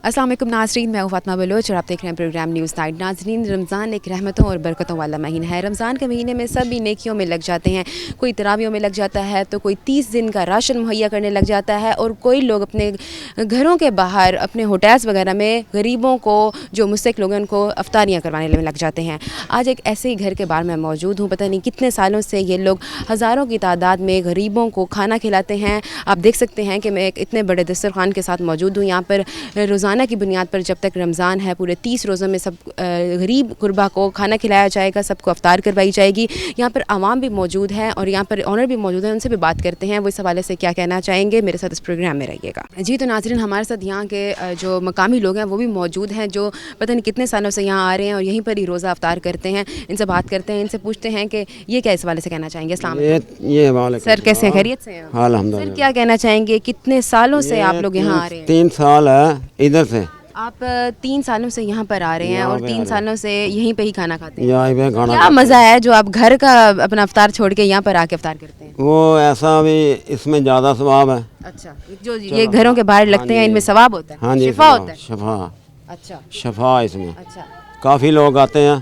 अस्सलाम वालेकुम नाज़रीन, मैं हूँ फातिमा बलोच और आप देख रहे हैं प्रोग्राम न्यूज़ नाइट। नाज़रीन, रमज़ान एक रहमतों और बरकतों वाला महीना है। रमज़ान के महीने में सभी नेकियों में लग जाते हैं। कोई तरावियों में लग जाता है तो कोई 30 दिन का राशन मुहैया करने लग जाता है और कोई लोग अपने घरों के बाहर अपने होटल्स वगैरह में गरीबों को, जो मुस्तहिक लोग हैं, उनको अफ्तारियाँ करवाने में लग जाते हैं। आज एक ऐसे ही घर के बाहर मैं मौजूद हूँ। पता नहीं कितने सालों से ये लोग हज़ारों की तादाद में गरीबों को खाना खिलाते हैं। आप देख सकते हैं कि मैं एक इतने बड़े दस्तरखान के साथ मौजूद हूँ। यहाँ पर रोज़ाना की बुनियाद पर जब तक रमज़ान है, पूरे 30 रोज़ों में सब गरीब गुरबा को खाना खिलाया जाएगा, सबको अफ्तार करवाई जाएगी। यहाँ पर आवाम भी मौजूद है और यहाँ पर ऑनर भी मौजूद है, उनसे भी बात करते हैं वो इस हवाले से क्या कहना चाहेंगे। मेरे साथ इस प्रोग्राम में रहिएगा। जी तो नाज़रीन, हमारे साथ यहाँ के जो मकामी लोग हैं वो भी मौजूद हैं, जो पता नहीं कितने सालों से यहाँ आ रहे हैं और यहीं पर ही रोज़ा अफ्तार करते हैं। इनसे बात करते हैं, इनसे पूछते हैं कि ये क्या इस हवाले से कहना चाहेंगे। अस्सलाम वालेकुम सर, कैसे हैं, खैरियत से हैं? अल्हम्दुलिल्लाह। सर क्या कहना चाहेंगे, कितने सालों से आप लोग यहाँ आ रहे हैं? 3 साल है इधर से। आप 3 सालों से यहाँ पर आ रहे हैं और 3 सालों से यहीं पे ही खाना खाते हैं। यहाँ पे खाना क्या मज़ा है जो आप घर का अपना अफ्तार छोड़ के यहाँ पर आके अफ्तार करते हैं? वो ऐसा भी इसमें ज़्यादा सवाब है। अच्छा, जो ये घरों के बाहर लगते हैं इनमें सवाब होता है? हाँ जी, शिफा होता है? शफा। अच्छा शफा इसमें अच्छा काफ़ी लोग आते हैं,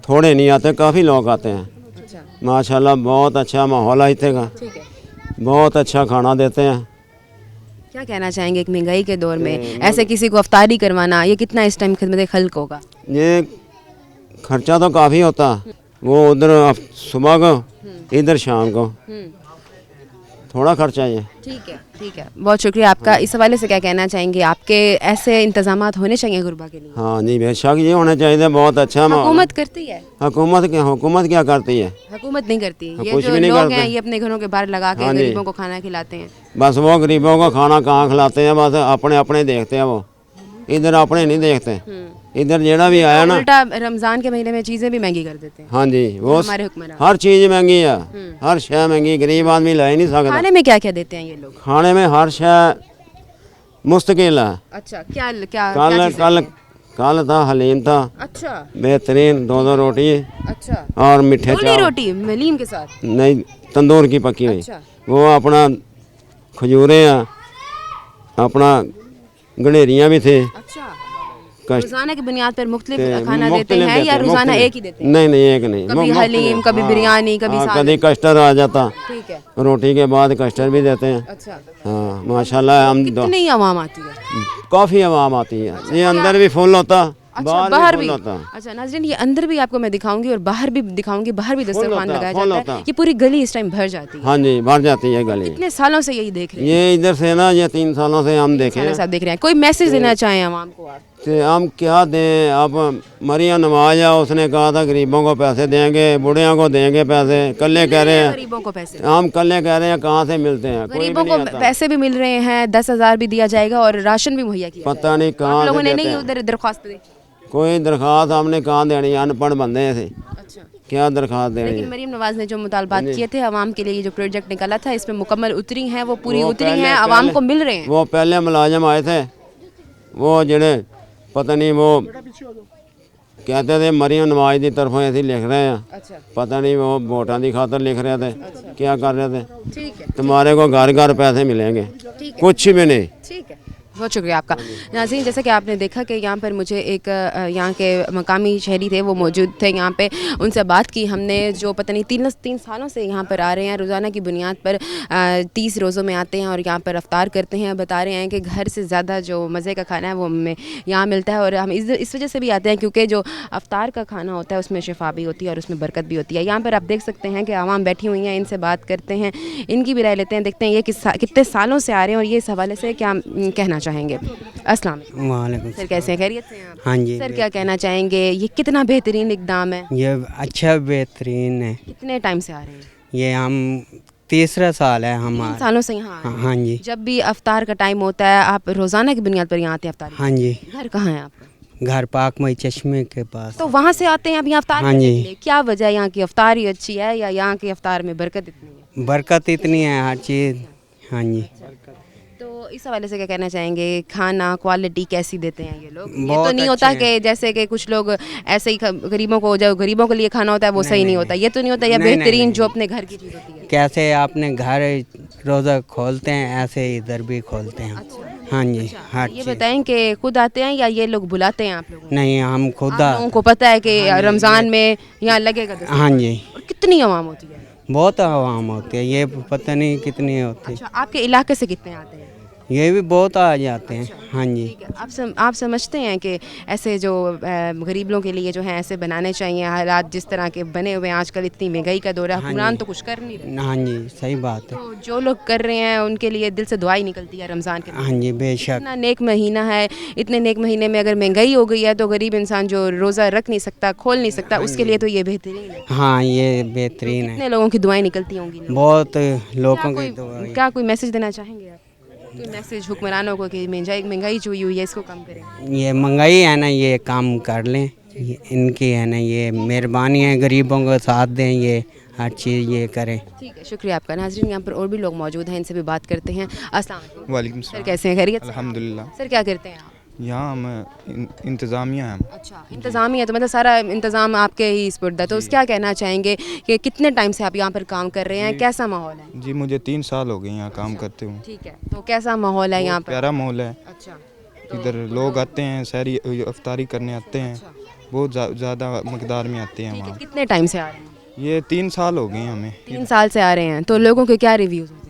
थोड़े नहीं आते, काफ़ी लोग आते हैं। अच्छा, माशाल्लाह बहुत अच्छा माहौल है इतने का, ठीक है। बहुत अच्छा खाना देते हैं। क्या कहना चाहेंगे एक महंगाई के दौर में ऐसे किसी को अफ्तारी करवाना, ये कितना इस टाइम खिदमत खल्क होगा? ये खर्चा तो काफ़ी होता, वो उधर सुबह को इधर शाम को, थोड़ा खर्चा ये। ठीक है, ठीक है, बहुत शुक्रिया आपका। इस हवाले से क्या कहना चाहेंगे, आपके ऐसे इंतजामात होने चाहिए गुरबा के लिए? हाँ जी, बेशक ये होना चाहिए, बहुत अच्छा माहौल। हुकूमत करती है? हुकूमत क्या करती है? हुकूमत नहीं करती। ये कुछ जो भी नहीं लोग करते। हैं ये अपने घरों के बाहर लगा के हाँ जी। गरीबों को खाना खिलाते हैं। बस वो गरीबों को खाना कहाँ खिलाते हैं, बस अपने अपने देखते हैं, वो इधर अपने नहीं देखते। इधर जेड़ा भी आया ना, उल्टा रमजान के महीने में चीजें भी महंगी कर देते हैं। हाँ जी, वो हमारे हुक्मरान हर चीज़ महंगी है, हर शय महंगी, गरीब आदमी ला ही नहीं सकता। खाने में क्या क्या देते हैं ये लोग? खाने में हर शय मुस्तकिल है। अच्छा, क्या क्या कल क्या चीज़ें कल हैं? कल था हलीम था, अच्छा बेहतरीन 2 रोटी अच्छा, और मीठे गोली चावल, रोटी मलीम के साथ? नहीं तंदूर की पकी हुई, अच्छा वो अपना खजूरें हैं, अपना गणेरियाँ भी थे। अच्छा, कष्ट रोजाना की बुनियाद पर मुख्तलिफ ते- खाना देते मुख्तलिफ हैं या रोजाना मुख्तलिफ। एक ही देते हैं? नहीं नहीं, एक नहीं, कभी हलीम, कभी बिरयानी, कभी हाँ, सालन। कभी कस्टर्ड आ जाता, ठीक है, रोटी के बाद कस्टर्ड भी देते हैं। अच्छा। हाँ माशाल्लाह, हम कितनी आवाम आती है? काफ़ी आवाम आती है। ये अंदर भी फुल होता, अच्छा, बाहर भी? फुल होता। अच्छा नाज़रीन, ये अंदर भी आपको मैं दिखाऊंगी और बाहर भी दिखाऊंगी। बाहर भी दस्तरखान होता, लगाया फुल जाता है। होता। ये पूरी गली इस टाइम भर जाती है। हाँ जी, भर जाती है गली। कितने सालों से यही देख रहे हैं? ये इधर से ना, ये 3 सालों से हम देखे सालों हैं। से आप देख रहे हैं। कोई मैसेज देना चाहें आवाम को आप? तो हम क्या दें, अब मरियम नवाज है, उसने कहा था गरीबों को पैसे देंगे, बुढ़ियों को देंगे पैसे, कल्ले कह रहे हैं, गरीबों को पैसे? हम कल्ले कह रहे हैं कहाँ से मिलते हैं, कोई भी गरीबों नहीं को आता। पैसे भी मिल रहे हैं, 10,000 भी दिया जाएगा और राशन भी मुहैया किया जाएगा। पता नहीं कहाँ आप से लोगों ने देते नहीं हैं। उधर दरख्वास्त दी? कोई दरख्वास्त हमने कहाँ देनी है, अनपढ़ बंदे थे, अच्छा, क्या दरख्वास्त देनी लेकिन है। मरीम नवाज ने जो मुतालबात किए थे आवाम के लिए, ये जो प्रोजेक्ट निकाला था, इसमें मुकम्मल उतरी हैं, वो पूरी वो उतरी पहले- हैं, आवाम पहले- को मिल रहे हैं? वो पहले मुलाजम आए थे, वो जड़े पता नहीं, वो कहते थे मरियम नवाज की तरफों ऐसे लिख रहे हैं, अच्छा, पता नहीं वो वोटां की खातर लिख रहे थे, क्या कर रहे थे। ठीक है, तुम्हारे को घर घर पैसे मिलेंगे, ठीक है, कुछ भी नहीं। ठीक है, बहुत शुक्रिया आपका। नाज़रीन, जैसा कि आपने देखा कि यहाँ पर मुझे एक यहाँ के मकामी शहरी थे, वो मौजूद थे यहाँ पे, उनसे बात की हमने, जो पता नहीं 3 सालों से यहाँ पर आ रहे हैं, रोज़ाना की बुनियाद पर 30 रोज़ों में आते हैं और यहाँ पर अफ्तार करते हैं। बता रहे हैं कि घर से ज़्यादा जो मज़े का खाना है वो हमें यहाँ मिलता है और हम इस वजह से भी आते हैं क्योंकि जो अफ्तार का खाना होता है उसमें शिफा भी होती है और उसमें बरकत भी होती है। यहाँ पर आप देख सकते हैं कि आवाम बैठी हुई हैं, इनसे बात करते हैं, इनकी भी राय लेते हैं, देखते हैं ये कितने सालों से आ रहे हैं और ये इस हवाले से क्या कहना चाहेंगे। अस्सलाम वालेकुम। वालेकुम सर, कैसे हैं, खैरियत से हैं आप? हाँ जी। सर, क्या कहना चाहेंगे, ये कितना बेहतरीन इक़दाम है? ये अच्छा बेहतरीन है। कितने टाइम से आ रहे हैं? ये हम 3रा साल है 3 हमारा। सालों से यहाँ आ रहे हैं। हाँ जी। जब भी अफ्तार का टाइम होता है आप रोज़ाना की बुनियाद पर यहाँ आते हैं अफ्तार? हाँ जी। घर कहाँ है आपका? घर पाक मई चश्मे के पास। तो वहाँ से आते हैं अब यहाँ अफ्तार हाँ करने जी। के लिए? क्या वजह है, यहाँ की अफ्तार ही अच्छी है या यहाँ की अफ्तार में बरकत इतनी है? बरकत इतनी है हर चीज़। हाँ जी। तो इस हवाले से क्या कहना चाहेंगे, खाना क्वालिटी कैसी देते हैं ये लोग? ये तो बहुत नहीं होता अच्छे कि जैसे कि कुछ लोग ऐसे ही गरीबों को, जो गरीबों के लिए खाना होता है वो सही नहीं होता, ये तो नहीं होता, या नहीं, बेहतरीन नहीं, जो अपने घर की चीज़ होती है? कैसे आपने घर रोज़ा खोलते हैं ऐसे इधर भी खोलते हैं। अच्छा, हाँ जी हर ये चीज़। बताएं कि खुद आते हैं या ये लोग बुलाते हैं आप लोगों को? नहीं हम खुद आप लोगों को पता है कि रमज़ान में यहाँ लगेगा 10 हाँ जी और कितनी आवाम होती है? बहुत आवाम होती है, ये पता नहीं कितनी होती अच्छा, आपके इलाके से कितने आते हैं? है, ये भी बहुत आ जाते हैं। हाँ जी ठीक है, आप समझते हैं कि ऐसे जो गरीब लोगों के लिए जो है ऐसे बनाने चाहिए हालात जिस तरह के बने हुए हैं आजकल, इतनी महंगाई का दौर है, हुक्मरान तो कुछ कर नहीं रहे, हाँ जी सही बात है। तो जो लोग कर रहे हैं उनके लिए दिल से दुआ ही निकलती है रमज़ान के हाँ जी बेशक। इतना नेक महीना है, इतने नेक महीने में अगर महंगाई हो गई है तो गरीब इंसान जो रोज़ा रख नहीं सकता, खोल नहीं सकता, उसके लिए तो ये बेहतरीन है। हाँ ये बेहतरीन है, कितने लोगों की दुआएं निकलती होंगी ना? बहुत लोगों की दुआ। क्या कोई मैसेज देना चाहेंगे आप? कोई मैसेज हुक्मरानों को कि महंगाई जो हुई है इसको कम करें? ये महंगाई है ना, ये काम कर लें, इनकी है ना ये मेहरबानी है, गरीबों को साथ दें, ये हर चीज़ ये करें। ठीक है, शुक्रिया आपका। नाज़रीन यहाँ पर और भी लोग मौजूद हैं, इनसे भी बात करते हैं। अस्सलाम वालेकुम। वालेकुम सर सलाम। कैसे हैं, खैरियत से? अल्हम्दुलिल्लाह। सर क्या करते हैं आप? यहाँ हम इंतज़ामिया हैं हम। अच्छा, इंतज़ामी है तो मतलब सारा इंतज़ाम आपके ही स्पुर्द है, तो उस क्या कहना चाहेंगे कि कितने टाइम से आप यहाँ पर काम कर रहे हैं, कैसा माहौल है? जी मुझे 3 साल हो गए यहाँ काम करते हुए। ठीक है, तो कैसा माहौल है यहाँ पर? प्यारा माहौल है, अच्छा, इधर लोग आते हैं, सहरी अफ्तारी करने आते हैं, बहुत ज़्यादा मकदार में आते हैं ठीक है, वहाँ। कितने टाइम से आ रहे हैं? ये 3 साल हो गए हैं हमें। 3 साल से आ रहे हैं, तो लोगों के क्या रिव्यूज़ होते हैं?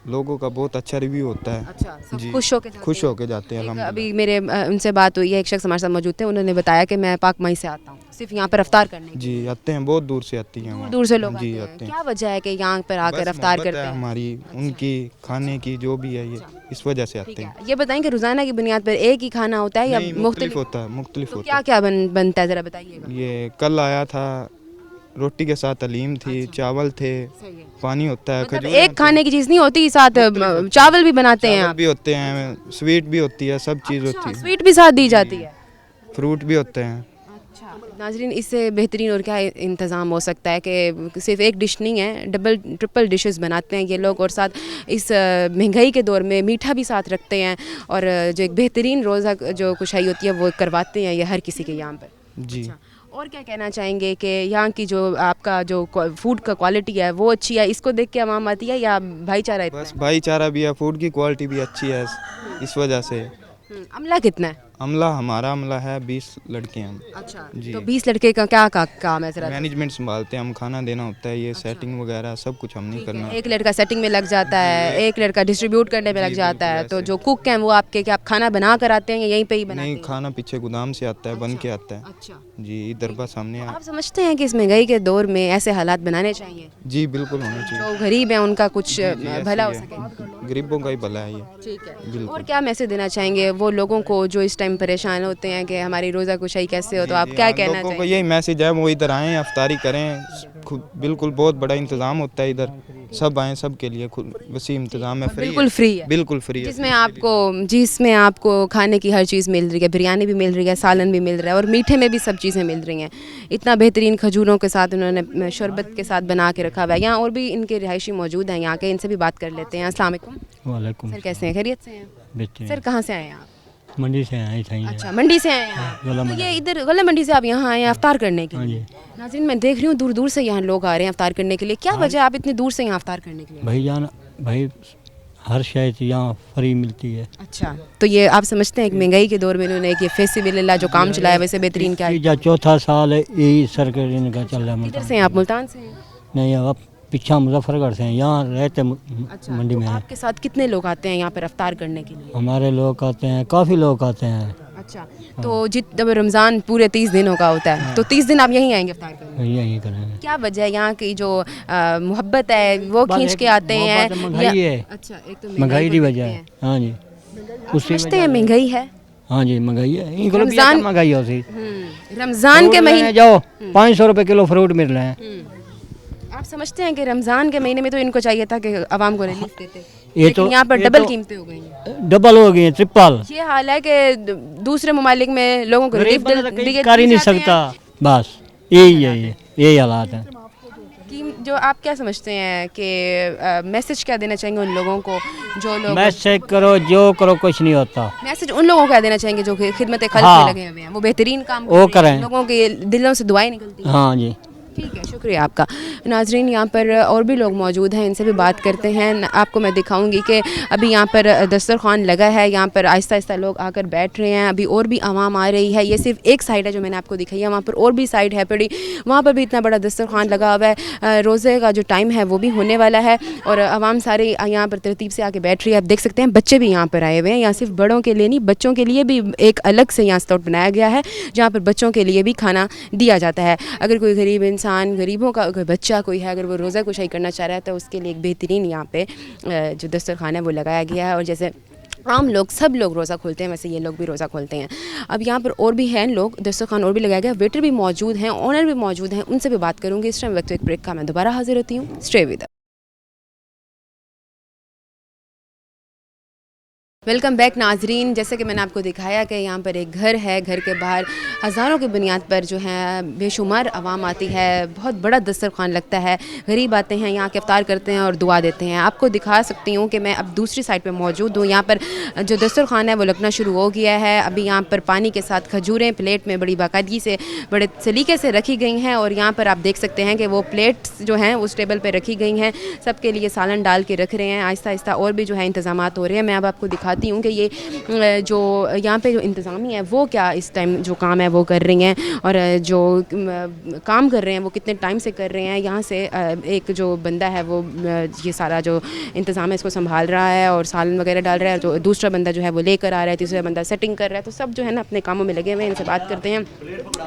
लोगों का बहुत अच्छा रिव्यू होता है। अच्छा, सब जी खुश होके जाते खुश हैं? होके जाते हैं एक अल्हम्दुलिल्लाह। अभी मेरे उनसे बात हुई है, एक शख्स हमारे साथ मौजूद थे, उन्होंने बताया कि मैं पाक मई से आता हूँ सिर्फ यहाँ पर अफ्तार करने के लिए। जी आते हैं, बहुत दूर से आती हैं दूर वहाँ। दूर से लोग आते जी हैं, आते हैं। क्या वजह है कि यहाँ पर आकर बस अफ्तार मोहब्बत करते है हैं? हमारी, उनकी खाने की जो भी है ये इस वजह से आते ठीक हैं। है, ये बताएं कि रोज़ाना की बुनियाद पर एक ही खाना होता है या नहीं, मुख्तलिफ? होता है, मुख्तलिफ तो होता क्या क्या बनता है ज़रा बताइएगा। है। ये कल आया था, रोटी के साथ हलीम थी, चावल थे, सही है, पानी होता है, मतलब खजूर एक खाने की चीज़ नहीं होती, साथ चावल भी बनाते हैं आप? भी होते हैं, स्वीट भी होती है, सब चीज़ होती है, स्वीट भी साथ दी जाती है? फ्रूट भी होते हैं। अच्छा नाजरीन, इससे बेहतरीन और क्या इंतज़ाम हो सकता है कि सिर्फ एक डिश नहीं है, डबल ट्रिपल डिशेस बनाते हैं ये लोग, और साथ इस महंगाई के दौर में मीठा भी साथ रखते हैं, और जो एक बेहतरीन रोज़ा जो कुशाई होती है वो करवाते हैं ये हर किसी के यहाँ पर। जी अच्छा, और क्या कहना चाहेंगे कि यहाँ की जो आपका जो फूड का क्वालिटी है वो अच्छी है, इसको देख के आवाम आती है या भाईचारा इतना बस भाईचारा भी है, फूड की क्वालिटी भी अच्छी है, इस वजह से। है? अमला कितना है? हमारा अमला है 20 लड़के हैं हम। अच्छा, जी। तो 20 लड़के का क्या काम है जरा? मैनेजमेंट संभालते हैं हम, खाना देना होता है, ये सेटिंग वगैरह सब कुछ हम नहीं करना। एक लड़का सेटिंग में लग जाता है, एक लड़का डिस्ट्रीब्यूट करने में लग जाता है, तो जो कुक हैं वो आपके क्या आप खाना बना कर आते हैं या यहीं पे ही बनाते नहीं, हैं? खाना पीछे गोदाम से आता है, बन के आता है। अच्छा, जी इधर बस हमने आप समझते हैं कि इस महंगाई के दौर में ऐसे हालात बनाने चाहिए, जी बिल्कुल होना चाहिए। जो गरीब हैं उनका कुछ ऐसे भला हो ही है। सके? गरीबों का ही भला है ये। ठीक है, बिल्कुल। और क्या मैसेज देना चाहेंगे वो लोगों को जो इस टाइम परेशान होते हैं कि हमारी रोज़ा कुशाई कैसे हो, तो आप क्या कहना लोगों को चाहेंगे? यही मैसेज है, वो इधर आएँ, अफ्तारी करें, बिल्कुल बहुत बड़ा इंतज़ाम होता है इधर, सब आएँ, सब के लिए वसी इंतज़ाम है, फ्री बिल्कुल फ्री है, बिल्कुल फ्री है। जिसमें आपको खाने की हर चीज़ मिल रही है, बिरयानी भी मिल रही है, सालन भी मिल रहा है, और मीठे में भी सब चीज़ें मिल रही हैं। इतना बेहतरीन खजूरों के साथ उन्होंने शरबत के साथ बना के रखा हुआ है। यहाँ और भी इनके रिहायशी मौजूद हैं यहाँ के, इनसे भी बात कर लेते हैं। अस्सलाम वालेकुम। वालेकुम सर कैसे हैं, खैरियत से हैं? बेहतरीन। सर कहाँ से आए हैं आप? मंडी से आए थे। अच्छा, मंडी से आए हैं आप? गोला तो ये इधर गोला मंडी से आप यहाँ आए हैं अफ्तार करने के हाँ लिए? जी। नाज़रीन मैं देख रही हूँ दूर दूर से यहाँ लोग आ रहे हैं अफ्तार करने के लिए, क्या वजह आप इतनी दूर से यहाँ अफ्तार करने के लिए? भाई जान भाई हर शायद यहाँ फ्री मिलती है। अच्छा, तो ये आप समझते हैं कि महंगाई के दौर में इन्होंने एक ये फेसिबिलिल्लाह जो काम चलाया वैसे बेहतरीन क्या है? या चौथा साल है यही सर्कल इनका चल रहा है। किधर से हैं आप? मुल्तान से हैं? नहीं अब पीछा मुजफ्फरगढ़ से हैं, यहाँ रहते अच्छा, मंडी में तो हैं। आपके साथ कितने लोग आते हैं यहाँ पर अफ्तार करने के लिए? हमारे लोग आते हैं, काफ़ी लोग आते हैं। अच्छा, तो जब रमज़ान पूरे 30 दिनों का होता है तो 30 दिन आप यहीं आएंगे अफ्तार करने? यही करेंगे। क्या वजह है? यहाँ की जो मोहब्बत है वो खींच के आते हैं महंगाई है, अच्छा, एक तो महंगाई की को वजह देखते है। हैं। हाँ जी, आप समझते हैं महंगाई है? हाँ जी महंगाई है, इनको भी रमज़ान- महंगाई होती। रमज़ान के महीने जाओ 500 रुपये किलो फ्रूट मिल रहे हैं। आप समझते हैं कि रमज़ान के महीने में तो इनको चाहिए था कि आवाम को रिलीफ देते, ये लेकिन तो- यहाँ पर ये डबल तो- कीमतें हो गई हैं। डबल हो गई है, ट्रिपल। ये हाल है कि दूसरे ममालिक में लोगों को रिलीफ गरीब बंदा तो कहीं कर ही नहीं सकता, बस यही है, यही हालात है। जो आप क्या समझते हैं कि मैसेज क्या देना चाहेंगे उन लोगों को जो लोग मैसेज करो जो करो कुछ नहीं होता, मैसेज उन लोगों को क्या देना चाहेंगे जो खिदमत खल्क हाँ। में लगे हुए हैं, वो बेहतरीन काम वो कर रहे हैं, करें। लोगों के दिलों से दुआएं निकलती हैं। हाँ जी ٹھیک ہے، شکریہ آپ کا. ناظرین یہاں پر اور بھی لوگ موجود ہیں، ان سے بھی بات کرتے ہیں. آپ کو میں دکھاؤں گی کہ ابھی یہاں پر دسترخوان لگا ہے، یہاں پر آہستہ آہستہ لوگ آ کر بیٹھ رہے ہیں. ابھی اور بھی عوام آ رہی ہے. یہ صرف ایک سائڈ ہے جو میں نے آپ کو دکھائی ہے، وہاں پر اور بھی سائڈ ہے پڑی، وہاں پر بھی اتنا بڑا دسترخوان لگا ہوا ہے. روزے کا جو ٹائم ہے وہ بھی ہونے والا ہے اور عوام سارے یہاں پر ترتیب سے آ کے بیٹھ رہی ہے. آپ دیکھ سکتے ہیں بچے بھی یہاں پر آئے ہوئے ہیں. یہاں صرف بڑوں کے لیے نہیں، بچوں کے لیے بھی ایک الگ سے یہاں سلاٹ بنایا گیا ہے جہاں پر بچوں کے لیے بھی کھانا دیا جاتا ہے. اگر کوئی غریب انسان، غریبوں کا کوئی بچہ کوئی ہے، اگر وہ روزہ کشائی کرنا چاہ رہا ہے تو اس کے لیے ایک بہترین یہاں پہ جو دسترخوان ہے وہ لگایا گیا ہے. اور جیسے عام لوگ سب لوگ روزہ کھولتے ہیں ویسے یہ لوگ بھی روزہ کھولتے ہیں. اب یہاں پر اور بھی ہیں لوگ، دسترخوان اور بھی لگایا گیا، ویٹر بھی موجود ہیں، آنر بھی موجود ہیں، ان سے بھی بات کروں گی. اس ٹائم وقت ایک بریک کا، میں دوبارہ حاضر ہوتی ہوں. Stay with. ویلکم بیک ناظرین. جیسے کہ میں نے آپ کو دکھایا کہ یہاں پر ایک گھر ہے، گھر کے باہر ہزاروں کی بنیاد پر جو ہے بے شمار عوام آتی ہے. بہت بڑا دسترخوان لگتا ہے، غریب آتے ہیں یہاں کے افطار کرتے ہیں اور دعا دیتے ہیں. آپ کو دکھا سکتی ہوں کہ میں اب دوسری سائڈ پہ موجود ہوں. یہاں پر جو دسترخوان ہے وہ لگنا شروع ہو گیا ہے. ابھی یہاں پر پانی کے ساتھ کھجوریں پلیٹ میں بڑی باقاعدگی سے بڑے سلیقے سے رکھی گئی ہیں اور یہاں پر آپ دیکھ سکتے ہیں کہ وہ پلیٹس جو ہیں اس ٹیبل پہ رکھی گئی ہیں. سب کے لیے سالن ڈال کے رکھ رہے ہیں. آہستہ آہستہ اور بھی جو ہے انتظامات ہو رہے ہیں. میں اب آپ کو دکھاتی ہوں کہ یہ جو یہاں پہ جو انتظامی ہے وہ کیا اس ٹائم جو کام ہے وہ کر رہی ہیں اور جو کام کر رہے ہیں وہ کتنے ٹائم سے کر رہے ہیں. یہاں سے ایک جو بندہ ہے وہ یہ سارا جو انتظام ہے اس کو سنبھال رہا ہے اور سالن وغیرہ ڈال رہا ہے. جو دوسرا بندہ جو ہے وہ لے کر آ رہا ہے، تیسرا بندہ سیٹنگ کر رہا ہے. تو سب جو ہے نا اپنے کاموں میں لگے ہوئے ہیں. ان سے بات کرتے ہیں،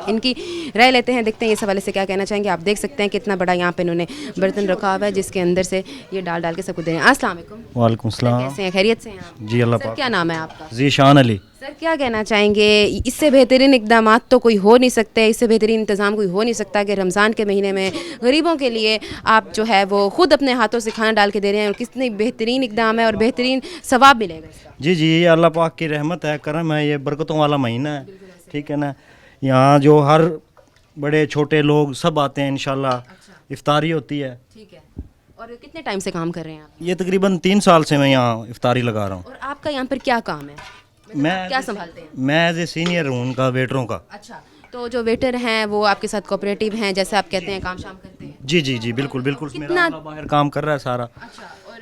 ان کی رائے لیتے ہیں، دیکھتے ہیں اس حوالے سے کیا کہنا چاہیں گے. آپ دیکھ سکتے ہیں کتنا بڑا یہاں پہ انہوں نے برتن رکھا ہوا ہے جس کے اندر سے یہ ڈال کے سب کو دے رہے ہیں. السلام علیکم. وعلیکم السلام. کیسے ہیں؟ خیریت سے ہیں آپ؟ جی اللہ سر پاک. کیا نام ہے آپ کا؟ ذیشان علی. سر کیا کہنا چاہیں گے؟ اس سے بہترین اقدامات تو کوئی ہو نہیں سکتے، اس سے بہترین انتظام کوئی ہو نہیں سکتا کہ رمضان کے مہینے میں غریبوں کے لیے آپ جو ہے وہ خود اپنے ہاتھوں سے کھانا ڈال کے دے رہے ہیں. اور کتنی بہترین اقدام ہے اور بہترین ثواب ملے گا اس کا. جی جی یہ اللہ پاک کی رحمت ہے، کرم ہے، یہ برکتوں والا مہینہ ہے. ٹھیک ہے نا. یہاں جو ہر بڑے چھوٹے لوگ سب آتے ہیں انشاءاللہ. افطاری ہوتی ہے. ٹھیک ہے. اور کتنے ٹائم سے کام کر رہے ہیں آپ؟ یہ تقریباً 3 سال سے میں یہاں افطاری لگا رہا ہوں. اور آپ کا یہاں پر کیا کام ہے؟ میں کیا سنبھالتے ہیں؟ میں ایز اے سینئر ہوں ان کا، ویٹروں کا. اچھا، تو جو ویٹر ہیں وہ آپ کے ساتھ کوآپریٹیو ہیں، جیسے آپ کہتے ہیں کام شام کرتے ہیں؟ جی جی جی بالکل بالکل. میرا عملہ باہر کام کر رہا ہے سارا. اچھا. اور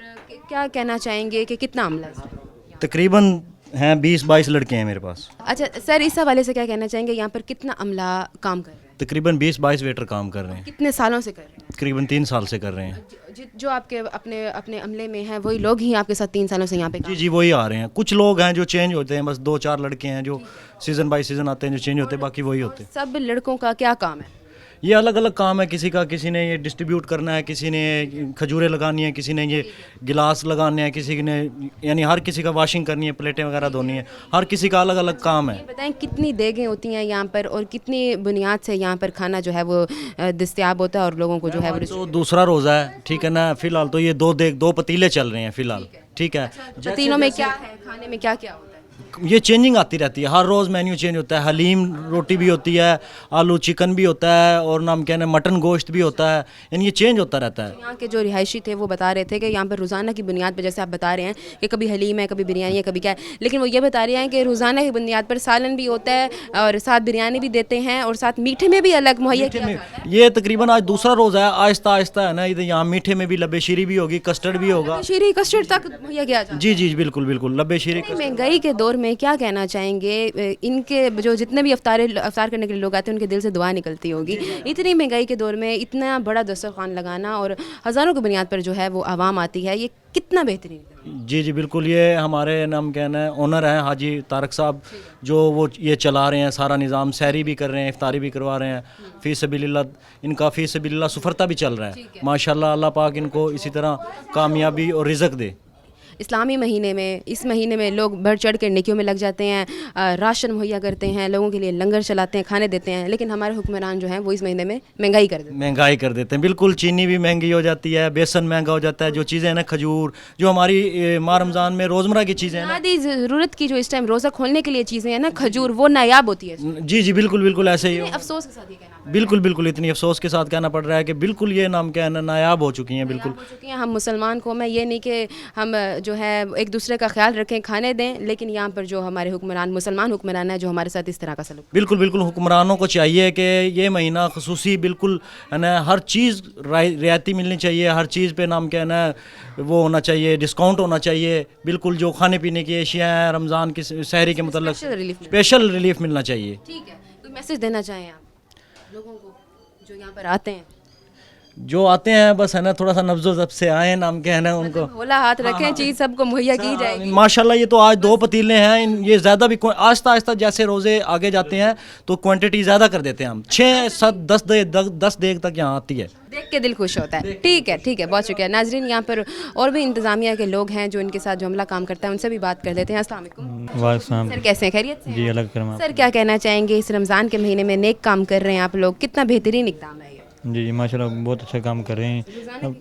کیا کہنا چاہیں گے کہ کتنا عملہ ہے؟ تقریباً ہیں 20-22 لڑکے ہیں میرے پاس. اچھا سر، اس حوالے سے کیا کہنا چاہیں گے؟ یہاں پر کتنا عملہ کام کر رہا ہے؟ تقریباً 20-22 ویٹر کام کر رہے ہیں. کتنے سالوں سے کر رہے ہیں؟ تقریباً 3 سال سے کر رہے ہیں. جو آپ کے اپنے عملے میں ہیں وہی لوگ ہی آپ کے ساتھ 3 سالوں سے یہاں پہ؟ جی جی وہی آ رہے ہیں. کچھ لوگ ہیں جو چینج ہوتے ہیں، بس 2-4 لڑکے ہیں جو سیزن بائی سیزن آتے ہیں جو چینج ہوتے ہیں، باقی وہی ہوتے ہیں. سب لڑکوں کا کیا کام ہے؟ یہ الگ الگ کام ہے. کسی نے یہ ڈسٹریبیوٹ کرنا ہے، کسی نے کھجوریں لگانی ہیں، کسی نے یہ گلاس لگانے ہیں، کسی نے یعنی ہر کسی کا واشنگ کرنی ہے، پلیٹیں وغیرہ دھونی ہے. ہر کسی کا الگ الگ کام ہے. بتائیں کتنی دیگیں ہوتی ہیں یہاں پر اور کتنی بنیاد سے یہاں پر کھانا جو ہے وہ دستیاب ہوتا ہے اور لوگوں کو جو ہے وہ؟ تو دوسرا روزہ ہے. ٹھیک ہے نا. فی الحال تو یہ 2 پتیلے چل رہے ہیں فی الحال. ٹھیک ہے. پتیلوں میں کیا ہے؟ کھانے میں کیا کیا ہوتا ہے؟ یہ چینجنگ آتی رہتی ہے، ہر روز مینیو چینج ہوتا ہے. حلیم روٹی بھی ہوتی ہے، آلو چکن بھی ہوتا ہے اور نام کہنے مٹن گوشت بھی ہوتا ہے. یعنی یہ چینج ہوتا رہتا ہے. یہاں کے جو رہائشی تھے وہ بتا رہے تھے کہ یہاں پر روزانہ کی بنیاد پر، جیسے آپ بتا رہے ہیں کہ کبھی حلیم ہے، کبھی بریانی ہے، کبھی کیا ہے، لیکن وہ یہ بتا رہے ہیں کہ روزانہ کی بنیاد پر سالن بھی ہوتا ہے اور ساتھ بریانی بھی دیتے ہیں اور ساتھ میٹھے میں بھی الگ مہیا کیا جاتا ہے. یہ تقریباً آج دوسرا روزہ ہے. آہستہ آہستہ ہے نا یہاں میٹھے میں بھی لبے شیری بھی ہوگی، کسٹرڈ بھی ہوگا. شیریں کسٹرڈ تک مہیا کیا جاتا ہے. جی جی بالکل بالکل. لبے شیری. مہنگائی کے دور میں کیا کہنا چاہیں گے؟ ان کے جو جتنے بھی افطار کرنے کے لیے لوگ آتے ہیں ان کے دل سے دعا نکلتی ہوگی. اتنی مہنگائی کے دور میں اتنا بڑا دسترخوان لگانا اور ہزاروں کی بنیاد پر جو ہے وہ عوام آتی ہے، یہ کتنا بہترین ہے. جی جی بالکل. یہ ہمارے نام کہنا ہے اونر ہیں حاجی طارق صاحب، جو وہ یہ چلا رہے ہیں سارا نظام. سحری بھی کر رہے ہیں، افطاری بھی کروا رہے ہیں. فی سبیل اللہ ان کا فی سبیل اللہ سفرتا بھی چل رہا ہے. ماشاءاللہ اللہ پاک ان کو اسی طرح کامیابی اور رزق دے. اسلامی مہینے میں، اس مہینے میں لوگ بڑھ چڑھ کے نیکیوں میں لگ جاتے ہیں، راشن مہیا کرتے ہیں، لوگوں کے لیے لنگر چلاتے ہیں، کھانے دیتے ہیں. لیکن ہمارے حکمران جو ہیں وہ اس مہینے میں مہنگائی کر دیتے ہیں. بالکل. چینی بھی مہنگی ہو جاتی ہے، بیسن مہنگا ہو جاتا ہے. جو چیزیں ہیں نا کھجور، جو ہماری ماہ رمضان میں روزمرہ کی چیزیں ہیں نا، بنیادی ضرورت کی جو اس ٹائم روزہ کھولنے کے لیے چیزیں ہیں نا، کھجور، وہ نایاب ہوتی ہے. جی جی بالکل بالکل ایسے ہی. افسوس کے ساتھ یہ کہنا بالکل بالکل اتنی افسوس کے ساتھ کہنا پڑ رہا ہے کہ بالکل یہ نام کیا ہے نایاب ہو چکی ہیں. بالکل ہم مسلمان قوم ہے. یہ نہیں کہ ہم जो है एक दूसरे का ख्याल रखें, खाने दें, लेकिन यहाँ पर जो हमारे हुक्मरान मुसलमान हुक्मरान हैं जो हमारे साथ इस तरह का सलूक। बिल्कुल बिल्कुल, हुक्मरानों को चाहिए कि ये महीना खसूसी बिल्कुल है ना, हर चीज़ रियायती मिलनी चाहिए, हर चीज़ पे नाम क्या है ना वो होना चाहिए, डिस्काउंट होना चाहिए, बिल्कुल जो खाने पीने की अशिया हैं रमज़ान की सहरी के मतलब स्पेशल रिलीफ मिलना चाहिए। ठीक है, कोई मैसेज देना चाहें आप लोगों को जो यहाँ पर आते हैं? जो आते हैं बस है ना थोड़ा सा नब्ज़ो ज़ब्त से आए, नाम क्या है ना उनको होला हाथ रखें, चीज़ सबको मुहैया की जाएगी। माशाल्लाह ये तो आज 2 पतीले हैं, ये ज़्यादा भी आहिस्ता आहिस्ता जैसे रोज़े आगे जाते हैं तो क्वांटिटी ज़्यादा कर देते हैं हम, 6 7 10 देग तक यहाँ आती है, देख के दिल खुश होता है। ठीक है, बहुत शुक्रिया। नाजरीन, यहाँ पर और भी इंतज़ामिया के लोग हैं जो इनके साथ जो हमला काम करता है, उनसे भी बात कर लेते हैं। अस्सलाम वालेकुम सर, कैसे हैं? खैरियत से? जी अलग करम। सर क्या कहना चाहेंगे, इस रमज़ान के महीने में नेक काम कर रहे हैं आप लोग, कितना बेहतरीन इक़दाम है ये? जी माशाल्लाह बहुत अच्छा काम कर रहे हैं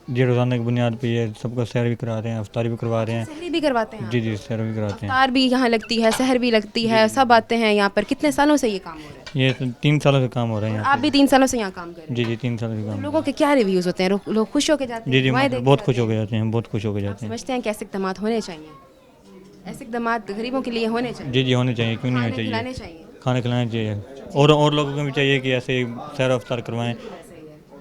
जी। रोज़ाना की बुनियाद पे ये सबको सैर भी करा रहे हैं, अफ्तारी भी करवा रहे हैं। सहरी भी करवाते हैं? जी सैर भी कराते हैं। अफ्तार भी यहाँ लगती है, सहर भी लगती है, सब आते हैं यहाँ पर। कितने सालों से ये काम हो रहा है? ये 3 सालों से काम हो रहा है यहाँ आप भी 3 सालों से यहाँ काम कर रहे हैं? जी 3 सालों से काम। लोगों के क्या रिव्यूज़ होते हैं? लोग खुश होकर जाते हैं? जी बहुत खुश हो जाते हैं, बहुत खुश हो जाते हैं। समझते हैं कि ऐसे इक़दाम होने चाहिए, ऐसे इक़दाम गरीबों के लिए होने चाहिए? जी होने चाहिए, क्यों नहीं होने चाहिए, खाना खिलाना चाहिए, और लोगों को भी चाहिए कि ऐसे सैर अफ्तार करवाएं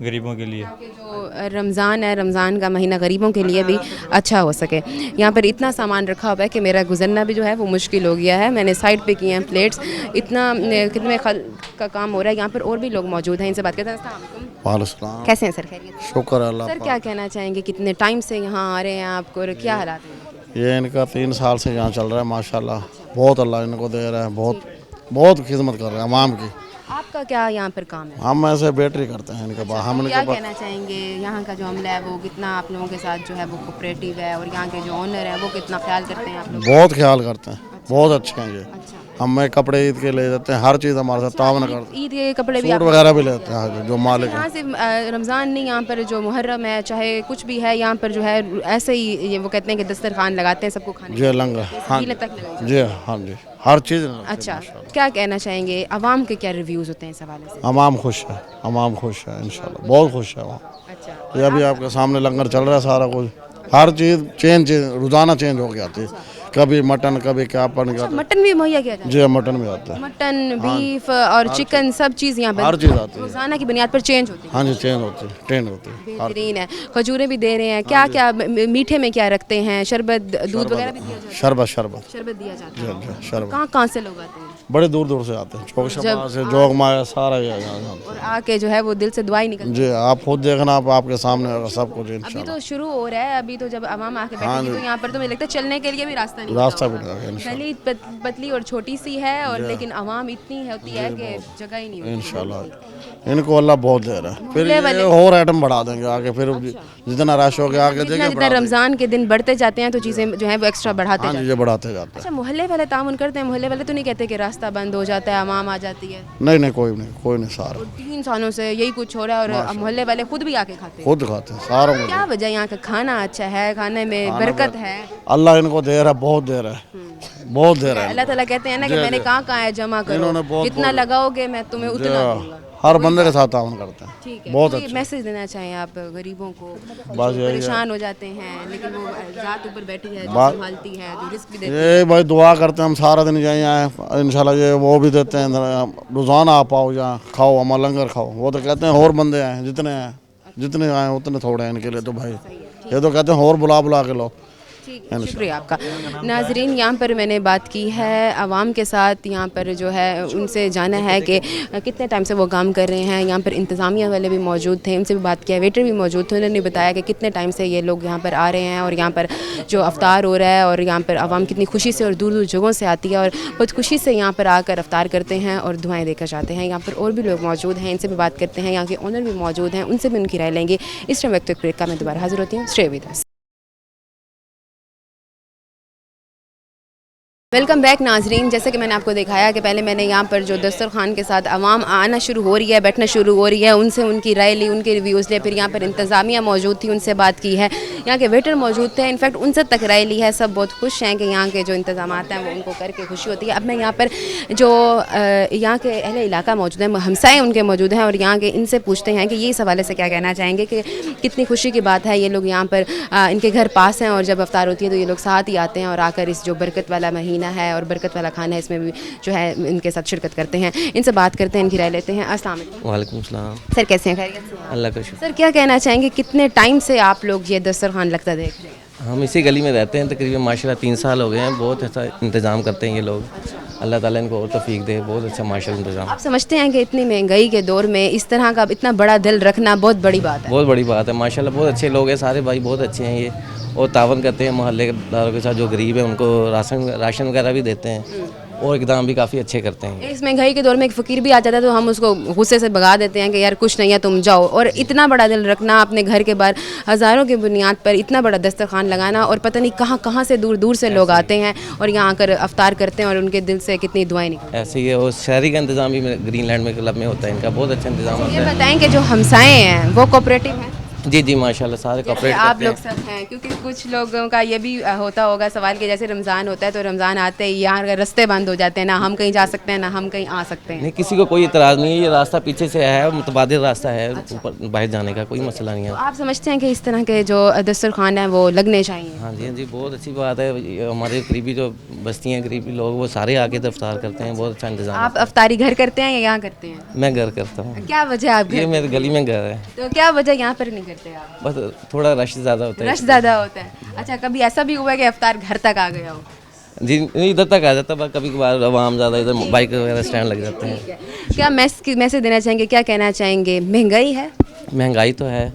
गरीबों के लिए। जो रमज़ान है, रमज़ान का महीना गरीबों के लिए भी अच्छा हो सके। यहाँ पर इतना सामान रखा हुआ है कि मेरा गुजरना भी जो है वो मुश्किल हो गया है। मैंने साइड पे किए हैं प्लेट्स, इतना कितने का काम हो रहा है। यहाँ पर और भी लोग मौजूद हैं, इनसे बात करते हैं। अस्सलाम वालेकुम, कैसे हैं सर? खैरियत? शुक्र अल्लाह। सर क्या कहना चाहेंगे, कितने टाइम से यहाँ आ रहे हैं आपको और क्या हालात हैं? ये इनका 3 साल से यहाँ चल रहा है माशाल्लाह, बहुत अल्लाह इनको दे रहा है, बहुत खिदमत कर रहे हैं अवाम की। आपका क्या यहाँ पर काम है? हम ऐसे बैटरी करते हैं इनके पास। हम क्या कहना चाहेंगे, यहाँ का जो अमला है वो कितना आप लोगों के साथ जो है वो कोऑपरेटिव है, और यहाँ के जो ओनर हैं वो कितना ख्याल करते हैं आप लोग? बहुत ख्याल करते हैं, बहुत अच्छे हैं ये। हमें कपड़े ईद के ले जाते हैं, हर चीज़ हमारे साथ तावन करते हैं। ईद के कपड़े भी सूट वगैरह भी लेते हैं जो मालिक है। यहाँ से रमज़ान नहीं, यहाँ पर जो मुहर्रम है चाहे कुछ भी है, यहाँ पर जो है ऐसे ही ये वो कहते हैं कि दस्तरखान लगाते हैं सबको खाने जी लंगर, हाँ जी, हाँ जी, हर चीज़। अच्छा, क्या कहना चाहेंगे, अवाम के क्या रिव्यूज़ होते हैं इस हवाले से? अवाम खुश है इंशाल्लाह, बहुत खुश है वहाँ। अच्छा, ये अभी आपके सामने लंगर चल रहा है, सारा कुछ हर चीज़ चेंज रोज़ाना चेंज हो गया थी, कभी मटन कभी क्या बन गया। मटन भी मुहैया किया जाता है? जी मटन भी आता है, मटन बीफ और चिकन सब चीज़ यहाँ पर हर चीज़ आती है, रोज़ाना की बुनियाद पर चेंज होती है? हाँ जी चेंज होती है, ट्रेंड होती है। बेहतरीन है। खजूरें भी दे रहे हैं, क्या क्या मीठे में क्या रखते हैं? शरबत, दूध वगैरह भी दिया जाता है? शरबत दिया जाता है। जी शरबत। कहाँ से लोग आते हैं? बड़े दूर से आते हैं, चौक से जोग माया सारा और आके जो है वो दिल से दुआई निकलती है। जी आप खुद देखना, आपके सामने होगा सब कुछ अभी इंशाल्लाह। तो शुरू हो रहा है, अभी तो जब आवाम आके बैठेगी तो यहाँ पर तो मुझे लगता है चलने के लिए भी रास्ता नहीं रास्ता होगा। भी नहीं है इंशाल्लाह। गली पतली और छोटी सी है, और लेकिन आवाम इतनी होती है कि जगह ही नहीं होती। इंशाल्लाह इनको अल्लाह बहुत दे रहा है, फिर ये और आइटम बढ़ा देंगे आगे, फिर जितना रश हो गया आगे जितना रमज़ान के दिन बढ़ते जाते हैं तो चीज़ें जो है वो एक्स्ट्रा बढ़ाते जाते हैं। ये बढ़ाते जाते हैं। अच्छा, मोहल्ले वाले ताउन करते हैं? मोहल्ले वाले तो नहीं कहते कि रास्ता बंद हो जाता है, आवाम आ जाती है? नहीं कोई नहीं सारा। और 3 सालों से यही कुछ हो रहा है, और मोहल्ले वाले खुद भी आके खाते हैं? खुद खाते हैं सारा। क्या वजह? यहाँ का खाना अच्छा है, खाने में बरकत है? अल्लाह इनको दे रहा है, बहुत दे रहा है। अल्लाह ताला कहते हैं ना कि मैंने कहाँ है, जमा करो, जितना लगाओगे मैं तुम्हें उतना दूंगा। हर बंदे के साथ तावन करते हैं। ठीक है, बहुत अच्छा मैसेज देना चाहें आप गरीबों को बस जो परेशान हो जाते हैं, लेकिन वो जात ऊपर बैठी है जो संभालती है, जो रिस्क भी देती है? ये भाई दुआ करते हैं हम सारा दिन यहीं आए इंशाल्लाह, ये वो भी देते हैं रोज़ाना आप आओ यहाँ खाओ, हमारा लंगर खाओ। वो तो कहते हैं और बंदे आए, जितने आए उतने थोड़े हैं इनके लिए तो भाई, ये तो कहते हैं और बुला के लो। ठीक है, शुक्रिया आपका। नाजरीन, यहाँ पर मैंने बात की है आवाम के साथ, यहाँ पर जो है उनसे जाना है कि कितने टाइम से वो काम कर रहे हैं। यहाँ पर इंतज़ामिया वाले भी मौजूद थे, उनसे भी बात किया, वेटर भी मौजूद थे, उन्होंने बताया कि कितने टाइम से ये लोग यहाँ पर आ रहे हैं, और यहाँ पर जो अफ्तार हो रहा है, और यहाँ पर आवाम कितनी खुशी से और दूर दूर जगहों से आती है और बहुत खुशी से यहाँ पर आकर अफ्तार करते हैं और दुआएँ देकर जाते हैं। यहाँ पर और भी लोग मौजूद हैं, इनसे भी बात करते हैं, यहाँ के ओनर भी मौजूद हैं, उनसे भी उनकी राय लेंगे। इस टाइम वक्त ब्रेक का मैं दोबारा हाजिर होती हूँ। Stay with us. Welcome back नाजरीन। जैसे कि मैंने आपको दिखाया कि पहले मैंने यहाँ पर जो दस्तरखान के साथ आवाम आना शुरू हो रही है, बैठना शुरू हो रही है, उनसे उनकी राय ली, उनके रिव्यूज़ लिए, फिर यहाँ पर इंतज़ामिया मौजूद थी, उनसे बात की है। यहाँ के वेटर मौजूद थे, इनफैक्ट उनसे तक राय ली है, सब बहुत खुश हैं कि यहाँ के जो इंतज़ामात हैं वो उनको करके खुशी होती है। अब मैं यहाँ पर जो यहाँ के अहले इलाका मौजूद हैं, हमसाए उनके मौजूद हैं और यहाँ के इनसे पूछते हैं कि ये इस हवाले से क्या कहना चाहेंगे कि कितनी खुशी की बात है, ये लोग यहाँ पर इनके घर पास हैं और जब अफ्तार होती है तो ये लोग साथ ही आते हैं और आकर इस जो बरकत वाला महीना है और बरकत वाला खाना है इसमें भी जो है इनके साथ शिरकत करते हैं। इनसे बात करते हैं, इनकी राय लेते हैं। अस्सलाम वालेकुम। वालेकुम सलाम। सर कैसे हैं? खैरियत से हैं? अल्लाह का शुक्र। सर क्या कहना चाहेंगे, कितने टाइम से आप लोग ये दस्तरखान लगता देख रहे हैं? हम इसी गली में रहते हैं तकरीबन माशाल्लाह 3 साल हो गए हैं। बहुत अच्छा इंतज़ाम करते हैं ये लोग, अल्लाह ताला इनको और तौफीक दे। बहुत अच्छा माशाल्लाह इंतज़ाम। आप समझते हैं कि इतनी महंगाई के दौर में इस तरह का इतना बड़ा दिल रखना बहुत बड़ी बात है? बहुत बड़ी बात है माशाल्लाह। बहुत अच्छे लोग हैं, सारे भाई बहुत अच्छे हैं ये, और तावन करते हैं मोहल्ले दारों के साथ। जो गरीब है उनको राशन वगैरह भी देते हैं और इकदाम भी काफ़ी अच्छे करते हैं। इस महंगाई के दौर में एक फ़कीर भी आ जाता है तो हम उसको गुस्से से भगा देते हैं कि यार कुछ नहीं है तुम जाओ, और इतना बड़ा दिल रखना अपने घर के बाहर हज़ारों की बुनियाद पर इतना बड़ा दस्तरखान लगाना, और पता नहीं कहाँ कहाँ से दूर दूर से लोग आते हैं और यहाँ आकर अफ्तार करते हैं और उनके दिल से कितनी दुआएं निकलती हैं। ऐसे ही है। और शहरी का इंतज़ाम भी ग्रीनलैंड में क्लब में होता है, इनका बहुत अच्छा इंतज़ाम होता ये है। बताएं कि जो हमसाए हैं वो कोऑपरेटिव हैं? जी जी माशाल्लाह सारे कॉपरेट आप करते लोग हैं। सब हैं, क्योंकि कुछ लोगों का ये भी होता होगा सवाल कि जैसे रमज़ान होता है तो रमज़ान आते ही यहाँ के रास्ते बंद हो जाते हैं, ना हम कहीं जा सकते हैं ना हम कहीं आ सकते हैं। नहीं, किसी को कोई इतराज़ नहीं है। ये रास्ता पीछे से है, मुतबादिल रास्ता है, ऊपर बाहर जाने का कोई मसला नहीं है। तो आप समझते हैं कि इस तरह के जो दस्तरखान है वो लगने चाहिए? हाँ जी, हाँ जी, बहुत अच्छी बात है। ये हमारे करीबी जो बस्ती हैं, करीबी लोग, वो सारे आके इफ्तार करते हैं। बहुत अच्छा इंतज़ाम। आप अफ्तारी घर करते हैं या यहाँ करते हैं? मैं घर करता हूँ। क्या वजह आप ये मेरे गली में घर है। तो क्या वजह यहाँ पर नहीं करते आप? बस थोड़ा रश ज़्यादा होता है। रश ज़्यादा होता है। अच्छा, कभी ऐसा भी हुआ है कि अफ्तार घर तक आ गया हो? जी नहीं, इधर तक आ जाता है, कभी कभार आवाम ज़्यादा इधर बाइक वगैरह स्टैंड लग जाते हैं। क्या मैसेज देना चाहेंगे, क्या कहना चाहेंगे? महंगाई है, महंगाई तो है,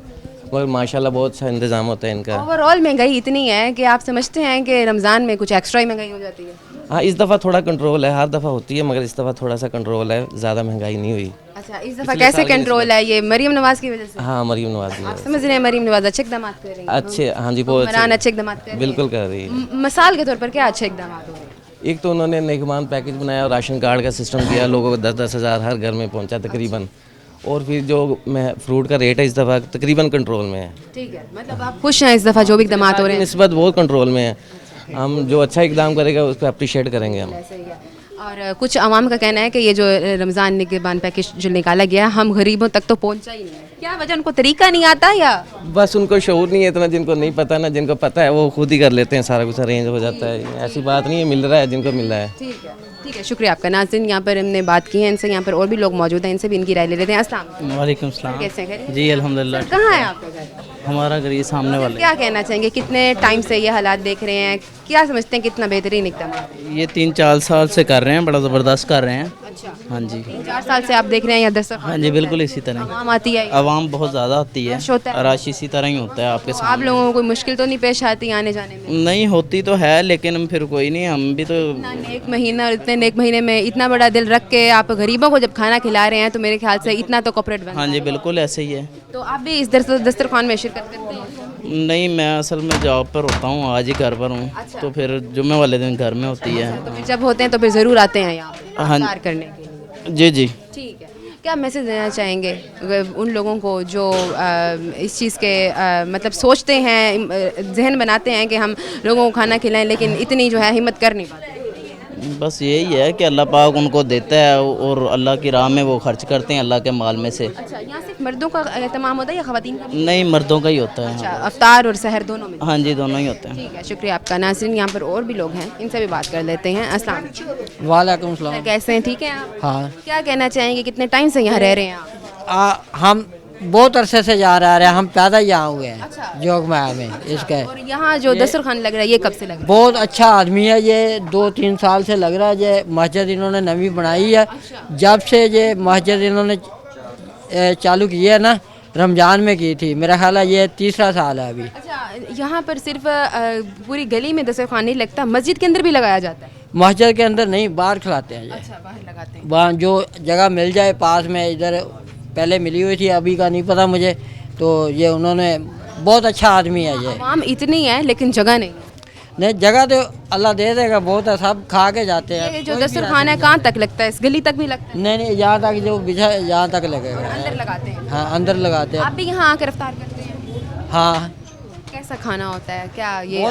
मगर माशाल्लाह बहुत अच्छा इंतज़ाम होता है इनका। ओवरऑल महंगाई इतनी है कि आप समझते हैं कि रमज़ान में कुछ एक्स्ट्रा ही महंगाई हो जाती है? हाँ, इस दफ़ा थोड़ा कंट्रोल है, हर दफ़ा होती है मगर इस दफ़ा थोड़ा सा कंट्रोल है, ज़्यादा महंगाई नहीं हुई। अच्छा, इस दफ़ा कैसे कंट्रोल है? ये मरीम नवाज़ की वजह से? हाँ, मरीम नवाज़ की आप वजह से। समझ रहे हैं मरीम नवाज़ अच्छे इकदाम कर रही हैं? अच्छे, हाँ जी, बहुत हुक्मरान अच्छे अच्छे, इकदाम कर रही हैं? बिल्कुल कर रही है। मिसाल के तौर पर क्या अच्छे इकदाम हो रहे हैं? एक तो उन्होंने नेकमान पैकेज बनाया और राशन कार्ड का सिस्टम किया, लोगों को 10-10 हज़ार हर घर में पहुंचा तकरीबन। और फिर जो फ्रूट का रेट है इस दफ़ा तकरीबन कंट्रोल में है। ठीक है, मतलब आप खुश हैं इस दफ़ा जो भी इकदाम हो रहे हैं? निस्बत बहुत कंट्रोल में है। हम जो अच्छा इकदाम करेगा उसको अप्रिशिएट करेंगे हम। सही है। और कुछ आवाम का कहना है कि ये जो रमज़ान निगहबान पैकेज जो निकाला गया है हम गरीबों तक तो पहुंचा ही नहीं। क्या वजह, उनको तरीका नहीं आता या बस उनको शऊर नहीं है इतना, जिनको नहीं पता ना, जिनको पता है वो खुद ही कर लेते हैं, सारा कुछ अरेंज हो जाता है। ऐसी बात नहीं है, मिल रहा है जिनको मिल रहा है। ठीक है, शुक्रिया आपका। नाज़रीन, यहाँ पर हमने बात की है इनसे, यहाँ पर और भी लोग मौजूद हैं, इनसे भी इनकी राय ले लेते हैं। अस्सलाम वालेकुम सलाम। कैसे हैं? जी अल्हम्दुलिल्लाह। कहाँ है आपका घर? हमारा घर ये सामने वाले। क्या कहना चाहेंगे, कितने टाइम से ये हालात देख रहे हैं, क्या समझते हैं कितना बेहतरीन इकदाम? ये 3-4 साल से कर रहे हैं, बड़ा ज़बरदस्त कर रहे हैं। अच्छा, हाँ जी, 4 साल से आप देख रहे हैं या 10? हाँ जी, बिल्कुल इसी तरह। आवाम आती है, आवाम बहुत ज़्यादा होती है, रश होता है। रश इसी तरह ही होता है आपके आप सामने। लोगों को कोई मुश्किल तो नहीं पेश आती आने जाने में? नहीं होती तो है, लेकिन फिर कोई नहीं, हम भी तो इतना नेक महीना और इतने नेक महीने में इतना बड़ा दिल रख के आप गरीबों को जब खाना खिला रहे हैं तो मेरे ख्याल से इतना तो कॉपरेट बनता हाँ है। जी, बिल्कुल ऐसे ही है। तो आप भी इस दस्तरखान में शिरकत करते हैं? नहीं, मैं असल में जॉब पर होता हूँ, आज ही घर पर हूँ, तो फिर जुम्मे वाले दिन घर में होती है। तो फिर जब होते हैं तो फिर ज़रूर आते हैं यहाँ पे हाँ। इफ्तार करने के लिए? जी जी। ठीक है, क्या मैसेज देना चाहेंगे उन लोगों को जो इस चीज़ के मतलब सोचते हैं, जहन बनाते हैं कि हम लोगों को खाना खिलाएं लेकिन इतनी जो है हिम्मत कर नहीं पाते? बस यही है कि अल्लाह पाक उनको देता है और अल्लाह की राह में वो खर्च करते हैं अल्लाह के माल में से। अच्छा, यहाँ सिर्फ मर्दों का एहतमाम होता है या ख़वातीन का? नहीं, मर्दों का ही होता है। अच्छा, अफ्तार और सहर दोनों में? हाँ जी, दोनों ही होते हैं। ठीक है, शुक्रिया आपका। नाज़रीन, यहाँ पर और भी लोग हैं, इनसे भी बात कर लेते हैं। अस्सलाम वालेकुम सलाम। कैसे हैं? ठीक है आप? हाँ, क्या कहना चाहेंगे, कितने टाइम से यहाँ रह रहे हैं आप? हम बहुत अरसे से जा रहे हैं, हम पैदा ही यहाँ हुए हैं जोगमाया में इसके। और यहाँ जो दस्तरखान लग रहा है ये कब से लग रहा है? बहुत अच्छा आदमी है ये, 2-3 साल से लग रहा है। ये मस्जिद इन्होंने नवी बनाई है, जब से ये मस्जिद इन्होंने चालू की है ना, रमज़ान में की थी, मेरा ख्याल है ये 3रा साल है अभी। अच्छा, यहाँ पर सिर्फ पूरी गली में दस्तरखान नहीं लगता, मस्जिद के अंदर भी लगाया जाता है? मस्जिद के अंदर नहीं, बाहर खिलाते हैं ये। अच्छा, बाहर लगाते हैं। वहाँ जो जगह मिल जाए पास में, इधर पहले मिली हुई थी, अभी का नहीं पता मुझे, तो ये उन्होंने बहुत अच्छा आदमी है ये। आवाम इतनी है लेकिन जगह नहीं है। नहीं, जगह तो अल्लाह दे देगा, बहुत है, सब खा के जाते हैं। ये जो दस्तरखान है कहाँ तक लगता है? इस गली तक भी लगता है? नहीं नहीं, यहाँ तक जो बिछा यहाँ तक लगेगा। अंदर लगाते हैं? हाँ, अंदर लगाते आप हैं। भी यहाँ आकर इफ्तार करते हैं? हाँ, कैसे कैसा खाना होता है, क्या ये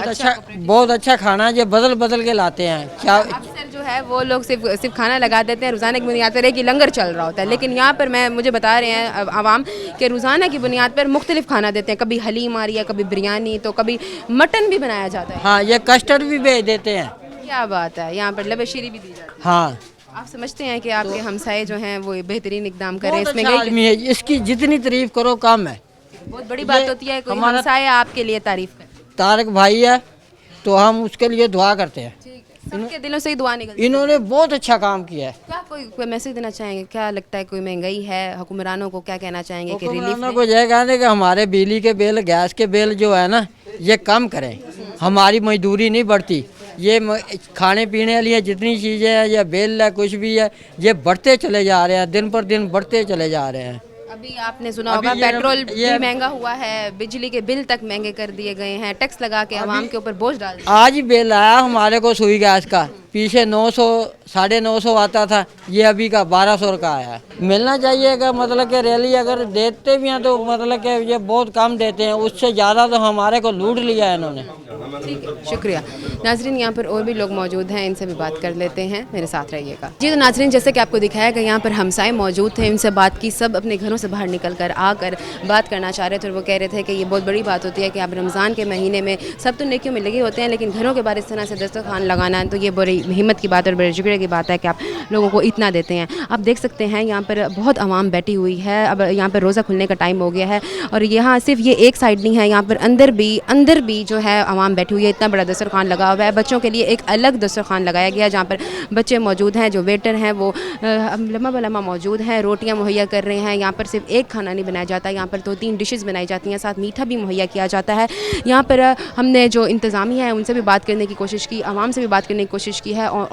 बहुत अच्छा खाना है, ये बदल बदल के लाते हैं क्या। अक्सर जो है वो लोग सिर्फ खाना लगा देते हैं, रोज़ाना की बुनियाद पर है कि लंगर चल रहा होता है, लेकिन यहाँ पर मुझे बता रहे हैं आवाम कि रोज़ाना की बुनियाद पर मुख्तलिफ खाना देते हैं, कभी हलीम आ रही है, कभी बिरयानी, तो कभी मटन भी बनाया जाता है। हाँ, ये कस्टर्ड भी भेज देते हैं। क्या बात है, यहाँ पर लबशीरी भी दी जाती है। हाँ, आप समझते हैं कि आपके हमसाए जो हैं वो बेहतरीन इकदाम करें, बहुत इसमें अच्छा आदमी है, इसकी जितनी तारीफ करो कम है। बहुत बड़ी बात होती है कोई हमसाए आपके लिए तारीफ करे। तारक भाई है तो हम उसके लिए दुआ करते हैं। सबके दिलों से ही दुआ निकलती है। इन्होंने बहुत अच्छा काम किया है। क्या कोई मैसेज देना चाहेंगे, क्या लगता है कोई महंगाई है, हुक्मरानों को क्या कहना चाहेंगे कि रिलीफ हुक्मरानों को यह कहने कि हमारे बिजली के बिल, गैस के बिल जो है ना, ये कम करें, हमारी मजदूरी नहीं बढ़ती, ये खाने पीने के लिए जितनी चीज़ें हैं, ये बिल है, कुछ भी है, ये बढ़ते चले जा रहे हैं, दिन पर दिन बढ़ते चले जा रहे हैं। अभी आपने सुना होगा पेट्रोल भी महंगा हुआ है, बिजली के बिल तक महंगे कर दिए गए हैं, टैक्स लगा के आवाम के ऊपर बोझ डाल दिया। आज ही बिल आया हमारे को सुई गैस का, पीछे 900 950 आता था, ये अभी का 1200 का आया है। मिलना चाहिए कि मतलब कि रैली अगर देते भी हैं तो मतलब कि ये बहुत कम देते हैं, उससे ज़्यादा तो हमारे को लूट लिया है इन्होंने। ठीक है, शुक्रिया। नाजरीन, यहाँ पर और भी लोग मौजूद हैं, इनसे भी बात कर लेते हैं, मेरे साथ रहिएगा। जी तो नाजरीन, जैसे कि आपको दिखाया गया, यहाँ पर हमसाए मौजूद थे, इनसे बात की, सब अपने घरों से बाहर निकल कर आकर बात करना चाह रहे थे और वो कह रहे थे कि ये बहुत बड़ी बात होती है कि आप रमज़ान के महीने में सब तो नेकियों में लगे होते हैं, लेकिन घरों के बाहर इस तरह से दस्तरखान लगाना, तो ये बड़ी हिम्मत की बात और बड़े जिक्र की बात है कि आप लोगों को इतना देते हैं। आप देख सकते हैं यहाँ पर बहुत आवाम बैठी हुई है, अब यहाँ पर रोज़ा खुलने का टाइम हो गया है और यहाँ सिर्फ ये एक साइड नहीं है, यहाँ पर अंदर भी जो है आवाम बैठी हुई है, इतना बड़ा दस्तरखान लगा हुआ है। बच्चों के लिए एक अलग दस्तरखान लगाया गया जहाँ पर बच्चे मौजूद हैं, जो वेटर हैं वो लम्बा मौजूद हैं, रोटियाँ मुहैया कर रहे हैं। यहाँ पर सिर्फ एक खाना नहीं बनाया जाता, यहाँ पर 2-3 डिशेज़ बनाई जाती हैं, साथ मीठा भी मुहैया किया जाता है। यहाँ पर हमने जो इंतज़ामिया है उनसे भी बात करने की कोशिश की, आवाम से भी बात करने की कोशिश की है, और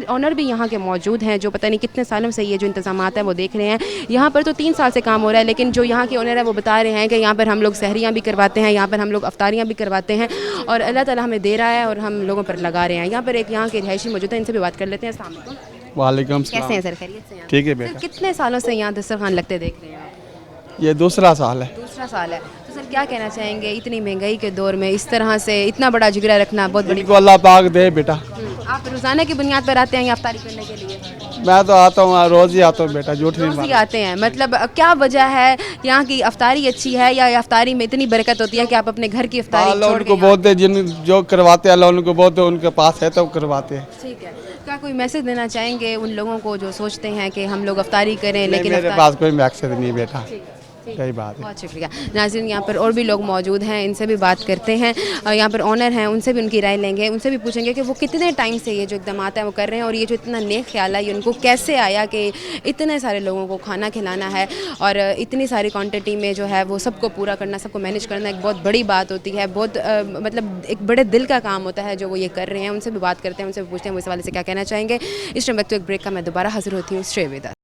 ऑनर भी यहाँ के मौजूद हैं जो पता नहीं कितने सालों से ये जो इंतज़ामात है वो देख रहे हैं। यहाँ पर तो 3 साल से काम हो रहा है, लेकिन जो यहाँ के ऑनर है वो बता रहे हैं कि यहाँ पर हम लोग सहरियाँ भी करवाते हैं, यहाँ पर हम लोग अफ्तारियाँ भी करवाते हैं और अल्लाह ताला हमें दे रहा है और हम लोगों पर लगा रहे हैं। यहाँ पर एक यहाँ के रिहायशी मौजूद है, इनसे भी बात कर लेते हैं। अस्सलाम वालेकुम। वालेकुम सलाम। कैसे हैं सर, खैरियत से हैं? ठीक है बेटा। कितने सालों से यहाँ दस्तरखान लगते देख रहे हैं? ये दूसरा साल है। दूसरा साल है, तो सर क्या कहना चाहेंगे इतनी महंगाई के दौर में इस तरह से इतना बड़ा जिगरा रखना बहुत बड़ी को अल्लाह पाक दे बेटा। आप रोज़ाना की बुनियाद पर आते हैं या अफ्तारी करने के लिए? मैं तो आता हूँ, रोज़ ही आता हूँ बेटा, झूठ नहीं रोज़ ही आते हैं। मतलब क्या वजह है, यहाँ की अफ्तारी अच्छी है या अफ्तारी में इतनी बरकत होती है कि आप अपने घर की अफ्तारी अल्लाह उनको बहुत है, जिन जो करवाते हैं अल्लाह उनको बहुत है, उनके पास है तो करवाते हैं। ठीक है, क्या कोई मैसेज देना चाहेंगे उन लोगों को जो सोचते हैं कि हम लोग अफ्तारी करें लेकिन मेरे पास कोई मैसेज नहीं बेटा। सही बात है। बहुत शुक्रिया। नाज़रीन, यहाँ पर और भी लोग मौजूद हैं, इनसे भी बात करते हैं। यहाँ पर ऑनर हैं, उनसे भी उनकी राय लेंगे, उनसे भी पूछेंगे कि वो कितने टाइम से ये जो इक़दामात है वो कर रहे हैं और ये जो इतना नेक ख्याल है ये उनको कैसे आया कि इतने सारे लोगों को खाना खिलाना है और इतनी सारी क्वांटिटी में जो है वो सबको पूरा करना, सबको मैनेज करना एक बहुत बड़ी बात होती है, बहुत मतलब एक बड़े दिल का काम होता है जो वो ये कर रहे हैं। उनसे भी बात करते हैं, उनसे भी पूछते हैं वो इस हवाले से क्या कहना चाहेंगे। इस टाइम वक्त एक ब्रेक का मैं दोबारा हाजिर होती हूँ। Stay with us.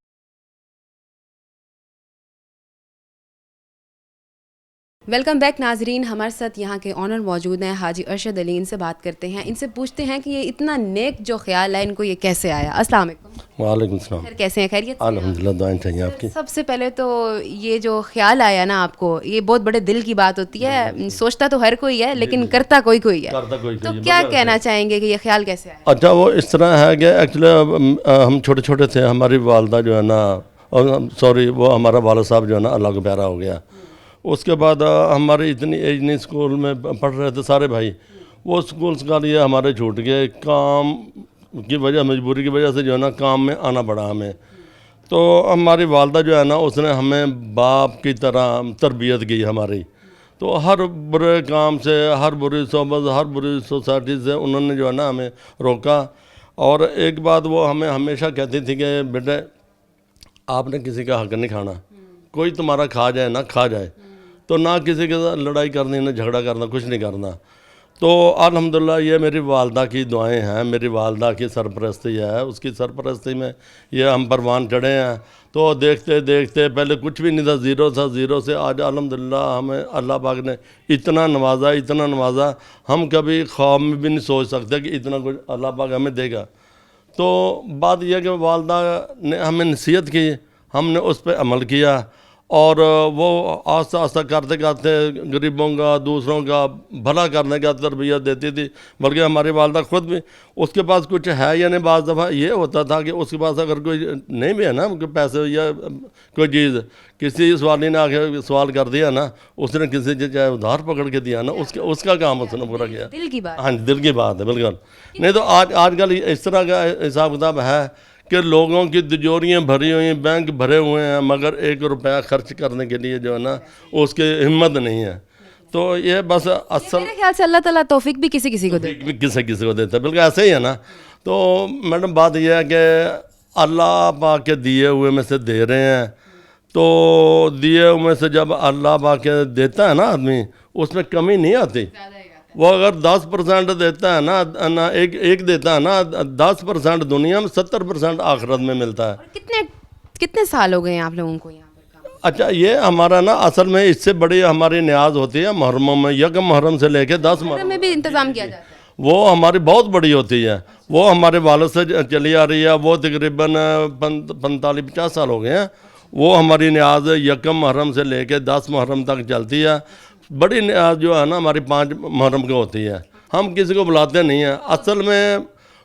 Welcome back नाजरीन, हमारे साथ यहाँ के ऑनर मौजूद हैं हाजी अरशद अली। इनसे बात करते हैं, इनसे पूछते हैं कि ये इतना नेक जो ख्याल है इनको ये कैसे आया। अस्सलाम वालेकुम। वालेकुम सलाम। सर कैसे हैं, खैरियत? अल्हम्दुलिल्लाह, दुआएं चाहिए आपकी। सबसे पहले तो ये जो ख्याल आया ना आपको, ये बहुत बड़े दिल की बात होती है, सोचता तो हर कोई है लेकिन करता कोई है। तो क्या कहना चाहेंगे कि ये ख्याल कैसे आया? अच्छा, वो इस तरह है कि एक्चुअली हम छोटे छोटे थे, हमारी वालदा जो है ना, सॉरी वो हमारा वाला साहब जो है ना अल्लाह को प्यारा हो गया। उसके बाद हमारे इतनी एज नहीं, स्कूल में पढ़ रहे थे सारे भाई, वो स्कूल का लिए हमारे छूट गए, काम की वजह, मजबूरी की वजह से जो है ना काम में आना पड़ा हमें। तो हमारी वालदा जो है ना उसने हमें बाप की तरह तरबियत की हमारी। तो हर बुरे काम से, हर बुरी सोबत, हर बुरी सोसाइटी से उन्होंने जो है ना हमें रोका। और एक बात वो हमें हमेशा कहती थी कि बेटे आपने किसी का हक नहीं खाना, कोई तुम्हारा खा जाए ना खा जाए, तो ना किसी के साथ लड़ाई करनी, ना झगड़ा करना, कुछ नहीं करना। तो अल्हम्दुलिल्लाह ये मेरी वालदा की दुआएं हैं, मेरी वालदा की सरपरस्ती है, उसकी सरपरस्ती में ये हम परवान चढ़े हैं। तो देखते देखते पहले कुछ भी नहीं था, ज़ीरो था, ज़ीरो से आज अल्हम्दुलिल्लाह हमें अल्लाह पाक ने इतना नवाजा, इतना नवाजा, हम कभी ख्वाब में भी नहीं सोच सकते कि इतना कुछ अल्लाह पाक हमें देगा। तो बात यह कि वालदा ने हमें नसीहत की, हमने उस पर अमल किया اور وہ آہستہ آہستہ کرتے کرتے غریبوں کا دوسروں کا بھلا کرنے کا تربیت دیتی تھی. بلکہ ہماری والدہ خود بھی, اس کے پاس کچھ ہے یا نہیں, بعض دفعہ یہ ہوتا تھا کہ اس کے پاس اگر کوئی نہیں بھی ہے نا کوئی پیسے یا کوئی چیز, کسی سوالی نے آ کے سوال کر دیا نا, اس نے کسی سے چاہے ادھار پکڑ کے دیا نا, اس کا کام اس نے پورا کیا. دل کی بات. ہاں دل کی بات ہے بالکل. نہیں تو آج کل اس طرح کا حساب کتاب ہے کہ لوگوں کی تجوریاں بھری ہوئی ہیں, بینک بھرے ہوئے ہیں, مگر 1 روپیہ خرچ کرنے کے لیے جو ہے نا اس کی ہمت نہیں ہے. تو یہ بس اصل میرے خیال سے اللہ تعالیٰ توفیق بھی کسی کسی کو دے, کسی کو دیتا ہے, بالکل ایسے ہی ہے نا. تو میڈم بات یہ ہے کہ اللہ پاک کے دیے ہوئے میں سے دے رہے ہیں, تو دیے ہوئے سے جب اللہ پاک کے دیتا ہے نا آدمی, اس میں کمی نہیں آتی. وہ اگر 10% دیتا ہے نا, ایک دیتا ہے نا, 10% دنیا میں, 70% آخرت میں ملتا ہے. کتنے سال ہو گئے ہیں آپ لوگوں کو یہاں پر؟ اچھا, یہ ہمارا نا اصل میں اس سے بڑی ہماری نیاز ہوتی ہے محرموں میں. 1 محرم سے لے کے 10 محرم میں بھی انتظام کیا جاتا ہے, وہ ہماری بہت بڑی ہوتی ہے. وہ ہمارے والد سے چلی آ رہی ہے, وہ تقریباً 45-50 سال ہو گئے ہیں. وہ ہماری نیاز 1 محرم سے لے کے 10 محرم تک چلتی ہے. بڑی نیاز جو ہے نا ہماری 5 محرم کی ہوتی ہے. ہم کسی کو بلاتے نہیں ہیں. اصل میں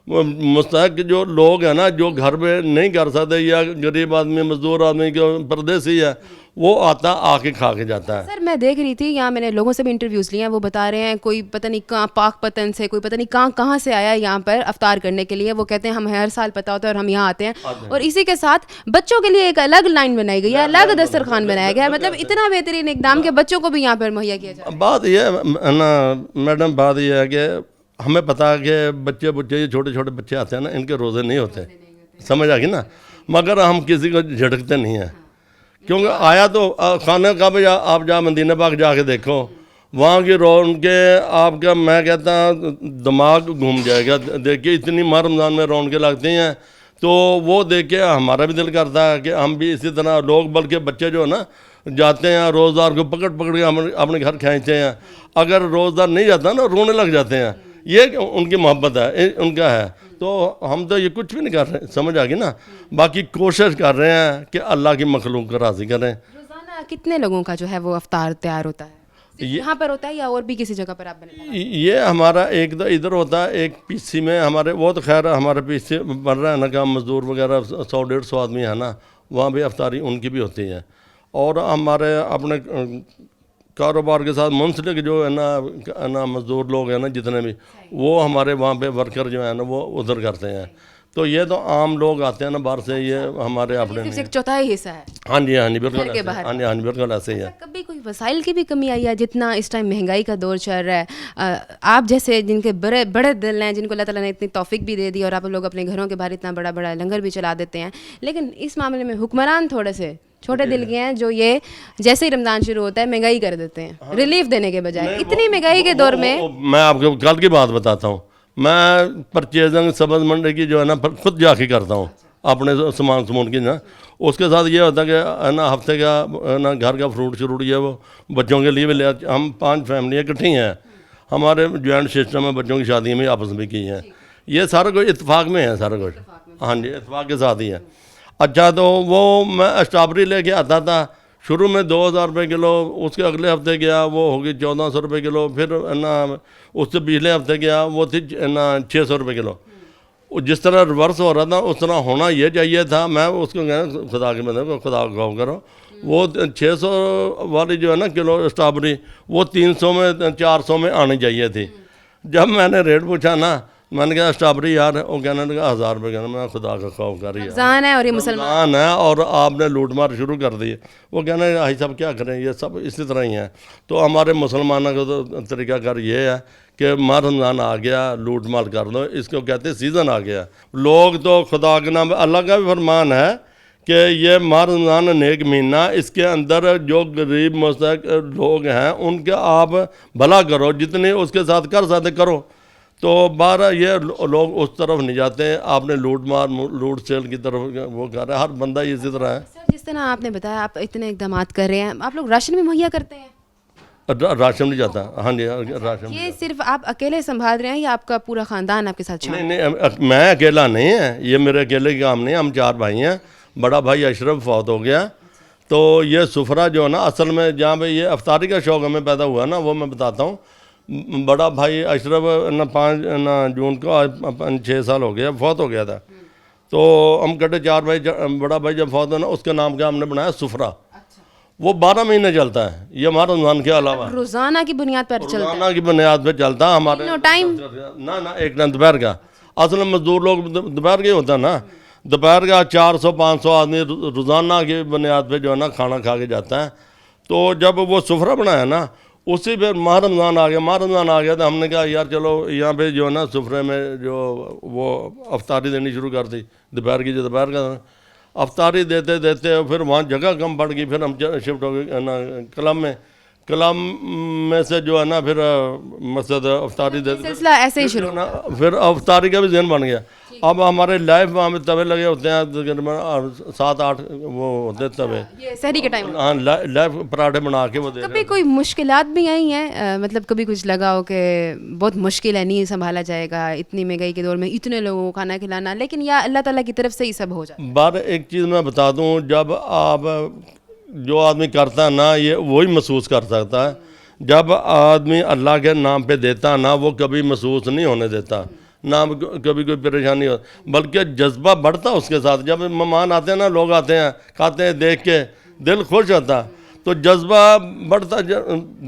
مستحق جو لوگ ہیں نا, جو گھر میں نہیں کر سکتے, یا غریب آدمی, مزدور آدمی, جو پردیسی ہے, وہ آ کے کھا کے جاتا ہے. سر میں دیکھ رہی تھی یہاں, میں نے لوگوں سے بھی انٹرویوز لیے ہیں, وہ بتا رہے ہیں کوئی پتہ نہیں کہاں پاک پتن سے, کوئی پتہ نہیں کہاں سے آیا یہاں پر افطار کرنے کے لیے. وہ کہتے ہیں ہم ہر سال پتہ ہوتا ہے اور ہم یہاں آتے ہیں. اور اسی کے ساتھ بچوں کے لیے ایک الگ لائن بنائی گئی ہے, الگ دسترخوان بنایا گیا ہے. مطلب اتنا بہترین اقدام کہ بچوں کو بھی یہاں پر مہیا کیا جائے. بات یہ ہے نا میڈم, بات یہ ہے کہ ہمیں پتہ ہے کہ بچے یہ چھوٹے چھوٹے بچے آتے ہیں نا, ان کے روزے نہیں ہوتے, سمجھ آ گئی نا. مگر ہم کسی کو جھٹکتے نہیں ہیں, کیونکہ آیا تو خانہ کعبہ آپ جا مدینہ پاک جا کے دیکھو, وہاں کی رونقیں آپ کا, میں کہتا ہوں دماغ گھوم جائے گا. دیکھیے اتنی ماہ رمضان میں رونقیں لگتی ہیں, تو وہ دیکھ کے ہمارا بھی دل کرتا ہے کہ ہم بھی اسی طرح لوگ, بلکہ بچے جو ہے نا جاتے ہیں روزدار کو پکڑ کے اپنے گھر کھینچتے ہیں. اگر روزدار نہیں جاتا نا رونے لگ جاتے ہیں. یہ ان کی محبت ہے, ان کا ہے. تو ہم تو یہ کچھ بھی نہیں کر رہے, سمجھ آ گئی نا. باقی کوشش کر رہے ہیں کہ اللہ کی مخلوق کو راضی کریں. روزانہ کتنے لوگوں کا جو ہے وہ افطار تیار ہوتا ہے؟ یہاں پر ہوتا ہے یا اور بھی کسی جگہ پر آپ بناتے ہیں؟ یہ ہمارا ایک تو ادھر ہوتا ہے, ایک پی سی میں ہمارے, وہ تو خیر ہمارے پی سی بن رہا ہے نا, کہ مزدور وغیرہ 100-150 آدمی ہے نا, وہاں بھی افطاری ان کی بھی ہوتی ہے. اور ہمارے اپنے کاروبار کے ساتھ منسلک جو ہے نا مزدور لوگ ہیں نا جتنے بھی, وہ ہمارے وہاں پہ ورکر جو ہیں نا وہ ادھر کرتے ہیں. تو یہ تو عام لوگ آتے ہیں نا باہر سے, یہ ہمارے اپنے صرف 1/4 حصہ ہے. ہاں جی بالکل, ہاں جی بالکل ایسے ہی ہے. کبھی کوئی وسائل کی بھی کمی آئی ہے؟ جتنا اس ٹائم مہنگائی کا دور چل رہا ہے, آپ جیسے جن کے بڑے دل ہیں, جن کو اللہ تعالیٰ نے اتنی توفیق بھی دے دی, اور آپ لوگ اپنے گھروں کے باہر اتنا بڑا لنگر بھی چلا دیتے ہیں, لیکن اس معاملے میں حکمران تھوڑے سے چھوٹے دل کے ہیں, جو یہ جیسے ہی رمضان شروع ہوتا ہے مہنگائی کر دیتے ہیں, ریلیف دینے کے بجائے. اتنی مہنگائی کے دور میں آپ کو کل کی بات بتاتا ہوں. میں پرچیزنگ سبز منڈی کی جو ہے نا خود جا کے کرتا ہوں, اپنے سامان کی نا. اس کے ساتھ یہ ہوتا ہے کہ نا ہفتے کا نا گھر کا فروٹ شروٹ یہ وہ بچوں کے لیے بھی لے آتے. ہم 5 فیملیاں اکٹھی ہیں, ہمارے جوائنٹ سسٹم ہے, بچوں کی شادیاں بھی آپس میں کی ہیں. یہ سارا کچھ اتفاق میں ہے, سارا کچھ ہاں جی اتفاق کے ساتھ ہی ہے. اچھا, تو وہ میں اسٹرابری لے کے آتا تھا شروع میں 2000 روپے کلو, اس کے اگلے ہفتے گیا وہ ہوگی 1400 روپے کلو, پھر نا اس سے پچھلے ہفتے گیا وہ تھی نا 600 روپے کلو. جس طرح ریورس ہو رہا تھا اس طرح ہونا یہ چاہیے تھا. میں اس کو کہنا خدا کے بندے کو خدا کو غور کرو, وہ 600 والی جو ہے نا کلو اسٹرابری وہ 300 میں 400 میں آنی چاہیے تھی. جب میں نے ریٹ پوچھا نا, میں نے کہا اسٹرابری یار, وہ کہنے لگا 1000 روپے. کہنا میں خدا کا خوف کر رہی ہے, رمضان ہے اور یہ مسلمان ہے, اور آپ نے لوٹ مار شروع کر دی. وہ کہنا ہے سب کیا کریں, یہ سب اسی طرح ہی ہیں. تو ہمارے مسلمانوں کا تو طریقہ کار یہ ہے کہ ماہ رمضان آ گیا لوٹ مار کر دو, اس کو کہتے ہیں سیزن آ گیا. لوگ تو خدا کے نام, اللہ کا بھی فرمان ہے کہ یہ ماہ رمضان نیک مہینہ, اس کے اندر جو غریب مستحق لوگ ہیں ان کا آپ بھلا کرو, جتنے اس کے ساتھ کر سکتے کرو. تو 12 یہ لوگ اس طرف نہیں جاتے ہیں, آپ نے لوٹ مار لوٹ سیل کی طرف وہ کر رہے ہیں. ہر بندہ اسی طرح ہے. سر جس طرح آپ نے بتایا آپ اتنے اقدامات کر رہے ہیں, آپ لوگ راشن بھی مہیا کرتے ہیں؟ راشن نہیں جاتا. ہاں جی راشن. یہ صرف آپ اکیلے سنبھال رہے ہیں یا آپ کا پورا خاندان آپ کے ساتھ شامل؟ نہیں, میں اکیلا نہیں ہے, یہ میرے اکیلے کا کام نہیں ہے. ہم 4 بھائی ہیں. بڑا بھائی اشرف فوت ہو گیا, تو یہ سفرہ جو ہے نا اصل میں جہاں پہ یہ افطاری کا شوق ہمیں پیدا ہوا نا وہ میں بتاتا ہوں. بڑا بھائی اشرف نا 5 جون کو 6 سال ہو گیا فوت ہو گیا تھا. تو ہم کٹے 4 بھائی. بڑا بھائی جب فوت ہوا نا اس کے نام کا ہم نے بنایا سفرہ. وہ 12 مہینے چلتا ہے. یہ ہمارا رمضان کے علاوہ روزانہ کی بنیاد پر چلتا ہے. روزانہ کی بنیاد پہ چلتا ہے ہمارے. ٹائم نہ ایک ٹائم دوپہر کا. اصل میں مزدور لوگ دوپہر کے ہوتا ہے نا. دوپہر کا 400-500 آدمی روزانہ کی بنیاد پہ جو ہے نا کھانا کھا کے جاتا ہے. تو جب وہ سفرہ بنایا نا اسی پہ ماہ رمضان آ گیا تو ہم نے کہا یار چلو یہاں پہ جو ہے نا سفرے میں جو وہ افطاری دینی شروع کر دی. دوپہر کی جو دوپہر کا افطاری دیتے پھر وہاں جگہ کم پڑ گئی. پھر ہم شفٹ ہو گئے نا کلام میں سے جو ہے نا پھر مسجد افطاری دیتے سلسلہ ایسے ہی شروع. پھر افطاری کا بھی ذہن بن گیا. اب ہمارے لائف وہاں پہ توے لگے ہوتے ہیں تقریباً 7-8 وہ ہوتے توے. یہ سحری کے ٹائم. ہاں لائف پراٹھے بنا کے وہ دے. کبھی کوئی مشکلات بھی آئی ہیں مطلب کبھی کچھ لگا ہو کہ بہت مشکل ہے نہیں سنبھالا جائے گا اتنی مہنگائی کے دور میں اتنے لوگوں کو کھانا کھلانا, لیکن یا اللہ تعالیٰ کی طرف سے ہی سب ہو جائے. بار ایک چیز میں بتا دوں, جب آپ جو آدمی کرتا ہے نا یہ وہی محسوس کر سکتا ہے. جب آدمی اللہ کے نام پہ دیتا نا وہ کبھی محسوس نہیں ہونے دیتا, نہ کبھی کوئی پریشانی ہو, بلکہ جذبہ بڑھتا اس کے ساتھ. جب مہمان آتے ہیں نا, لوگ آتے ہیں کھاتے ہیں, دیکھ کے دل خوش ہوتا, تو جذبہ بڑھتا,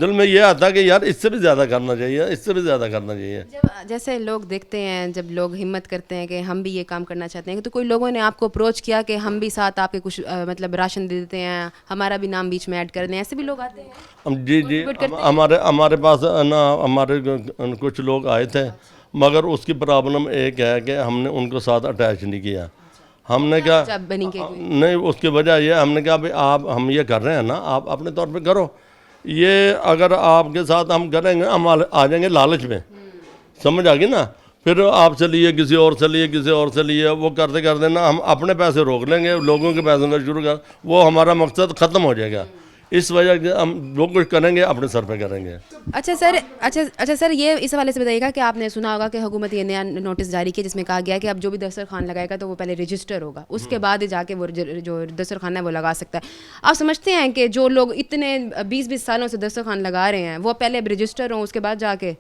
دل میں یہ آتا کہ یار اس سے بھی زیادہ کرنا چاہیے, اس سے بھی زیادہ کرنا چاہیے. جیسے لوگ دیکھتے ہیں جب لوگ ہمت کرتے ہیں کہ ہم بھی یہ کام کرنا چاہتے ہیں, تو کوئی لوگوں نے آپ کو اپروچ کیا کہ ہم بھی ساتھ آپ کے کچھ مطلب راشن دے دیتے ہیں, ہمارا بھی نام بیچ میں ایڈ کر دیں, ایسے بھی لوگ آتے ہیں؟ جی ہمارے پاس نا ہمارے کچھ لوگ آئے تھے, مگر اس کی پرابلم ایک ہے کہ ہم نے ان کو ساتھ اٹیچ نہیں کیا. ہم نے کہا نہیں, اس کی وجہ یہ ہم نے کہا بھائی ہم یہ کر رہے ہیں نا, آپ اپنے طور پہ کرو. یہ اگر آپ کے ساتھ ہم کریں گے ہم آ جائیں گے لالچ میں, سمجھ آ گئی نا. پھر آپ سے لیے کسی اور سے لیے وہ کرتے نا ہم اپنے پیسے روک لیں گے, لوگوں کے پیسوں کا شروع کر, وہ ہمارا مقصد ختم ہو جائے گا. اس وجہ سے ہم جو کچھ کریں گے اپنے سر پہ کریں گے. اچھا سر یہ اس حوالے سے بتائیے گا کہ آپ نے سنا ہوگا کہ حکومت یہ نیا نوٹس جاری کیا جس میں کہا گیا کہ اب جو بھی دسترخوان لگائے گا تو وہ پہلے رجسٹر ہوگا, اس کے بعد جا کے وہ جو دسترخوان ہے وہ لگا سکتا ہے. آپ سمجھتے ہیں کہ جو لوگ اتنے 20 سالوں سے دسترخوان لگا رہے ہیں وہ پہلے رجسٹر ہوں, اس کے بعد جا کے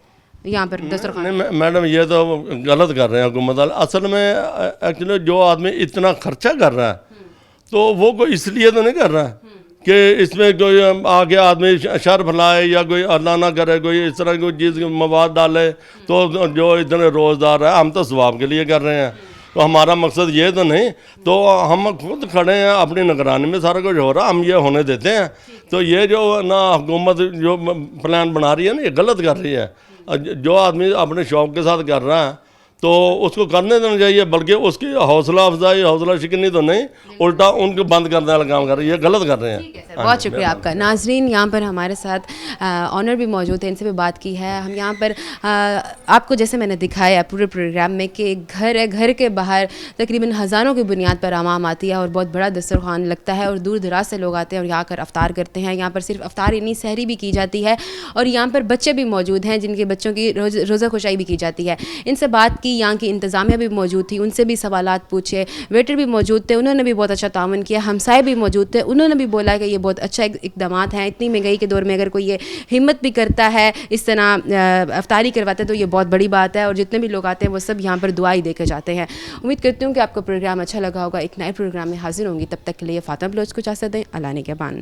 یہاں پر دسترخوان؟ نہیں میڈم, یہ تو غلط کر رہے ہیں حکومت والے. اصل میں ایکچولی جو آدمی اتنا خرچہ کر رہا ہے تو وہ کوئی اس لیے تو نہیں کر رہا ہے کہ اس میں کوئی آگے آدمی شر پھیلائے یا کوئی اللہ نہ کرے, کوئی اس طرح کوئی چیز مواد ڈالے. تو جو اتنے روزدار ہے ہم تو ثواب کے لیے کر رہے ہیں, تو ہمارا مقصد یہ تو نہیں. تو ہم خود کھڑے ہیں اپنی نگرانی میں, سارا کچھ ہو رہا, ہم یہ ہونے دیتے ہیں. تو یہ جو نا حکومت جو پلان بنا رہی ہے نا یہ غلط کر رہی ہے. جو آدمی اپنے شوق کے ساتھ کر رہا ہے تو اس کو کرنے دینا چاہیے, بلکہ اس کی حوصلہ افزائی حوصلہ شکنی تو نہیں, الٹا ان کو بند کرنے والا کام کر رہے ہیں, یہ غلط کر رہے ہیں. بہت شکریہ آپ کا. ناظرین یہاں پر ہمارے ساتھ آنر بھی موجود ہیں, ان سے بھی بات کی ہے. ہم یہاں پر آپ کو جیسے میں نے دکھایا پورے پروگرام میں کہ گھر ہے, گھر کے باہر تقریباً ہزاروں کی بنیاد پر عوام آتی ہے اور بہت بڑا دسترخوان لگتا ہے اور دور دراز سے لوگ آتے ہیں اور یہاں کر افطار کرتے ہیں. یہاں پر صرف افطار ہی نہیں سحری بھی کی جاتی ہے, اور یہاں پر بچے بھی موجود ہیں جن کے بچوں کی روزہ خوشائی بھی کی جاتی ہے. ان سے بات کی, یہاں کی انتظامیہ بھی موجود تھی, ان سے بھی سوالات پوچھے. ویٹر بھی موجود تھے, انہوں نے بھی بہت اچھا تعاون کیا. ہمسائے بھی موجود تھے, انہوں نے بھی بولا کہ یہ بہت اچھا اقدامات ہیں. اتنی مہنگائی کے دور میں اگر کوئی یہ ہمت بھی کرتا ہے, اس طرح افطاری کرواتا ہے, تو یہ بہت بڑی بات ہے. اور جتنے بھی لوگ آتے ہیں وہ سب یہاں پر دعا ہی دے کے جاتے ہیں. امید کرتی ہوں کہ آپ کو پروگرام اچھا لگا ہوگا. ایک نئے پروگرام میں حاضر ہوں گی, تب تک کے لیے فاطمہ بلوچ کو اجازت دیں. اللہ نگہبان.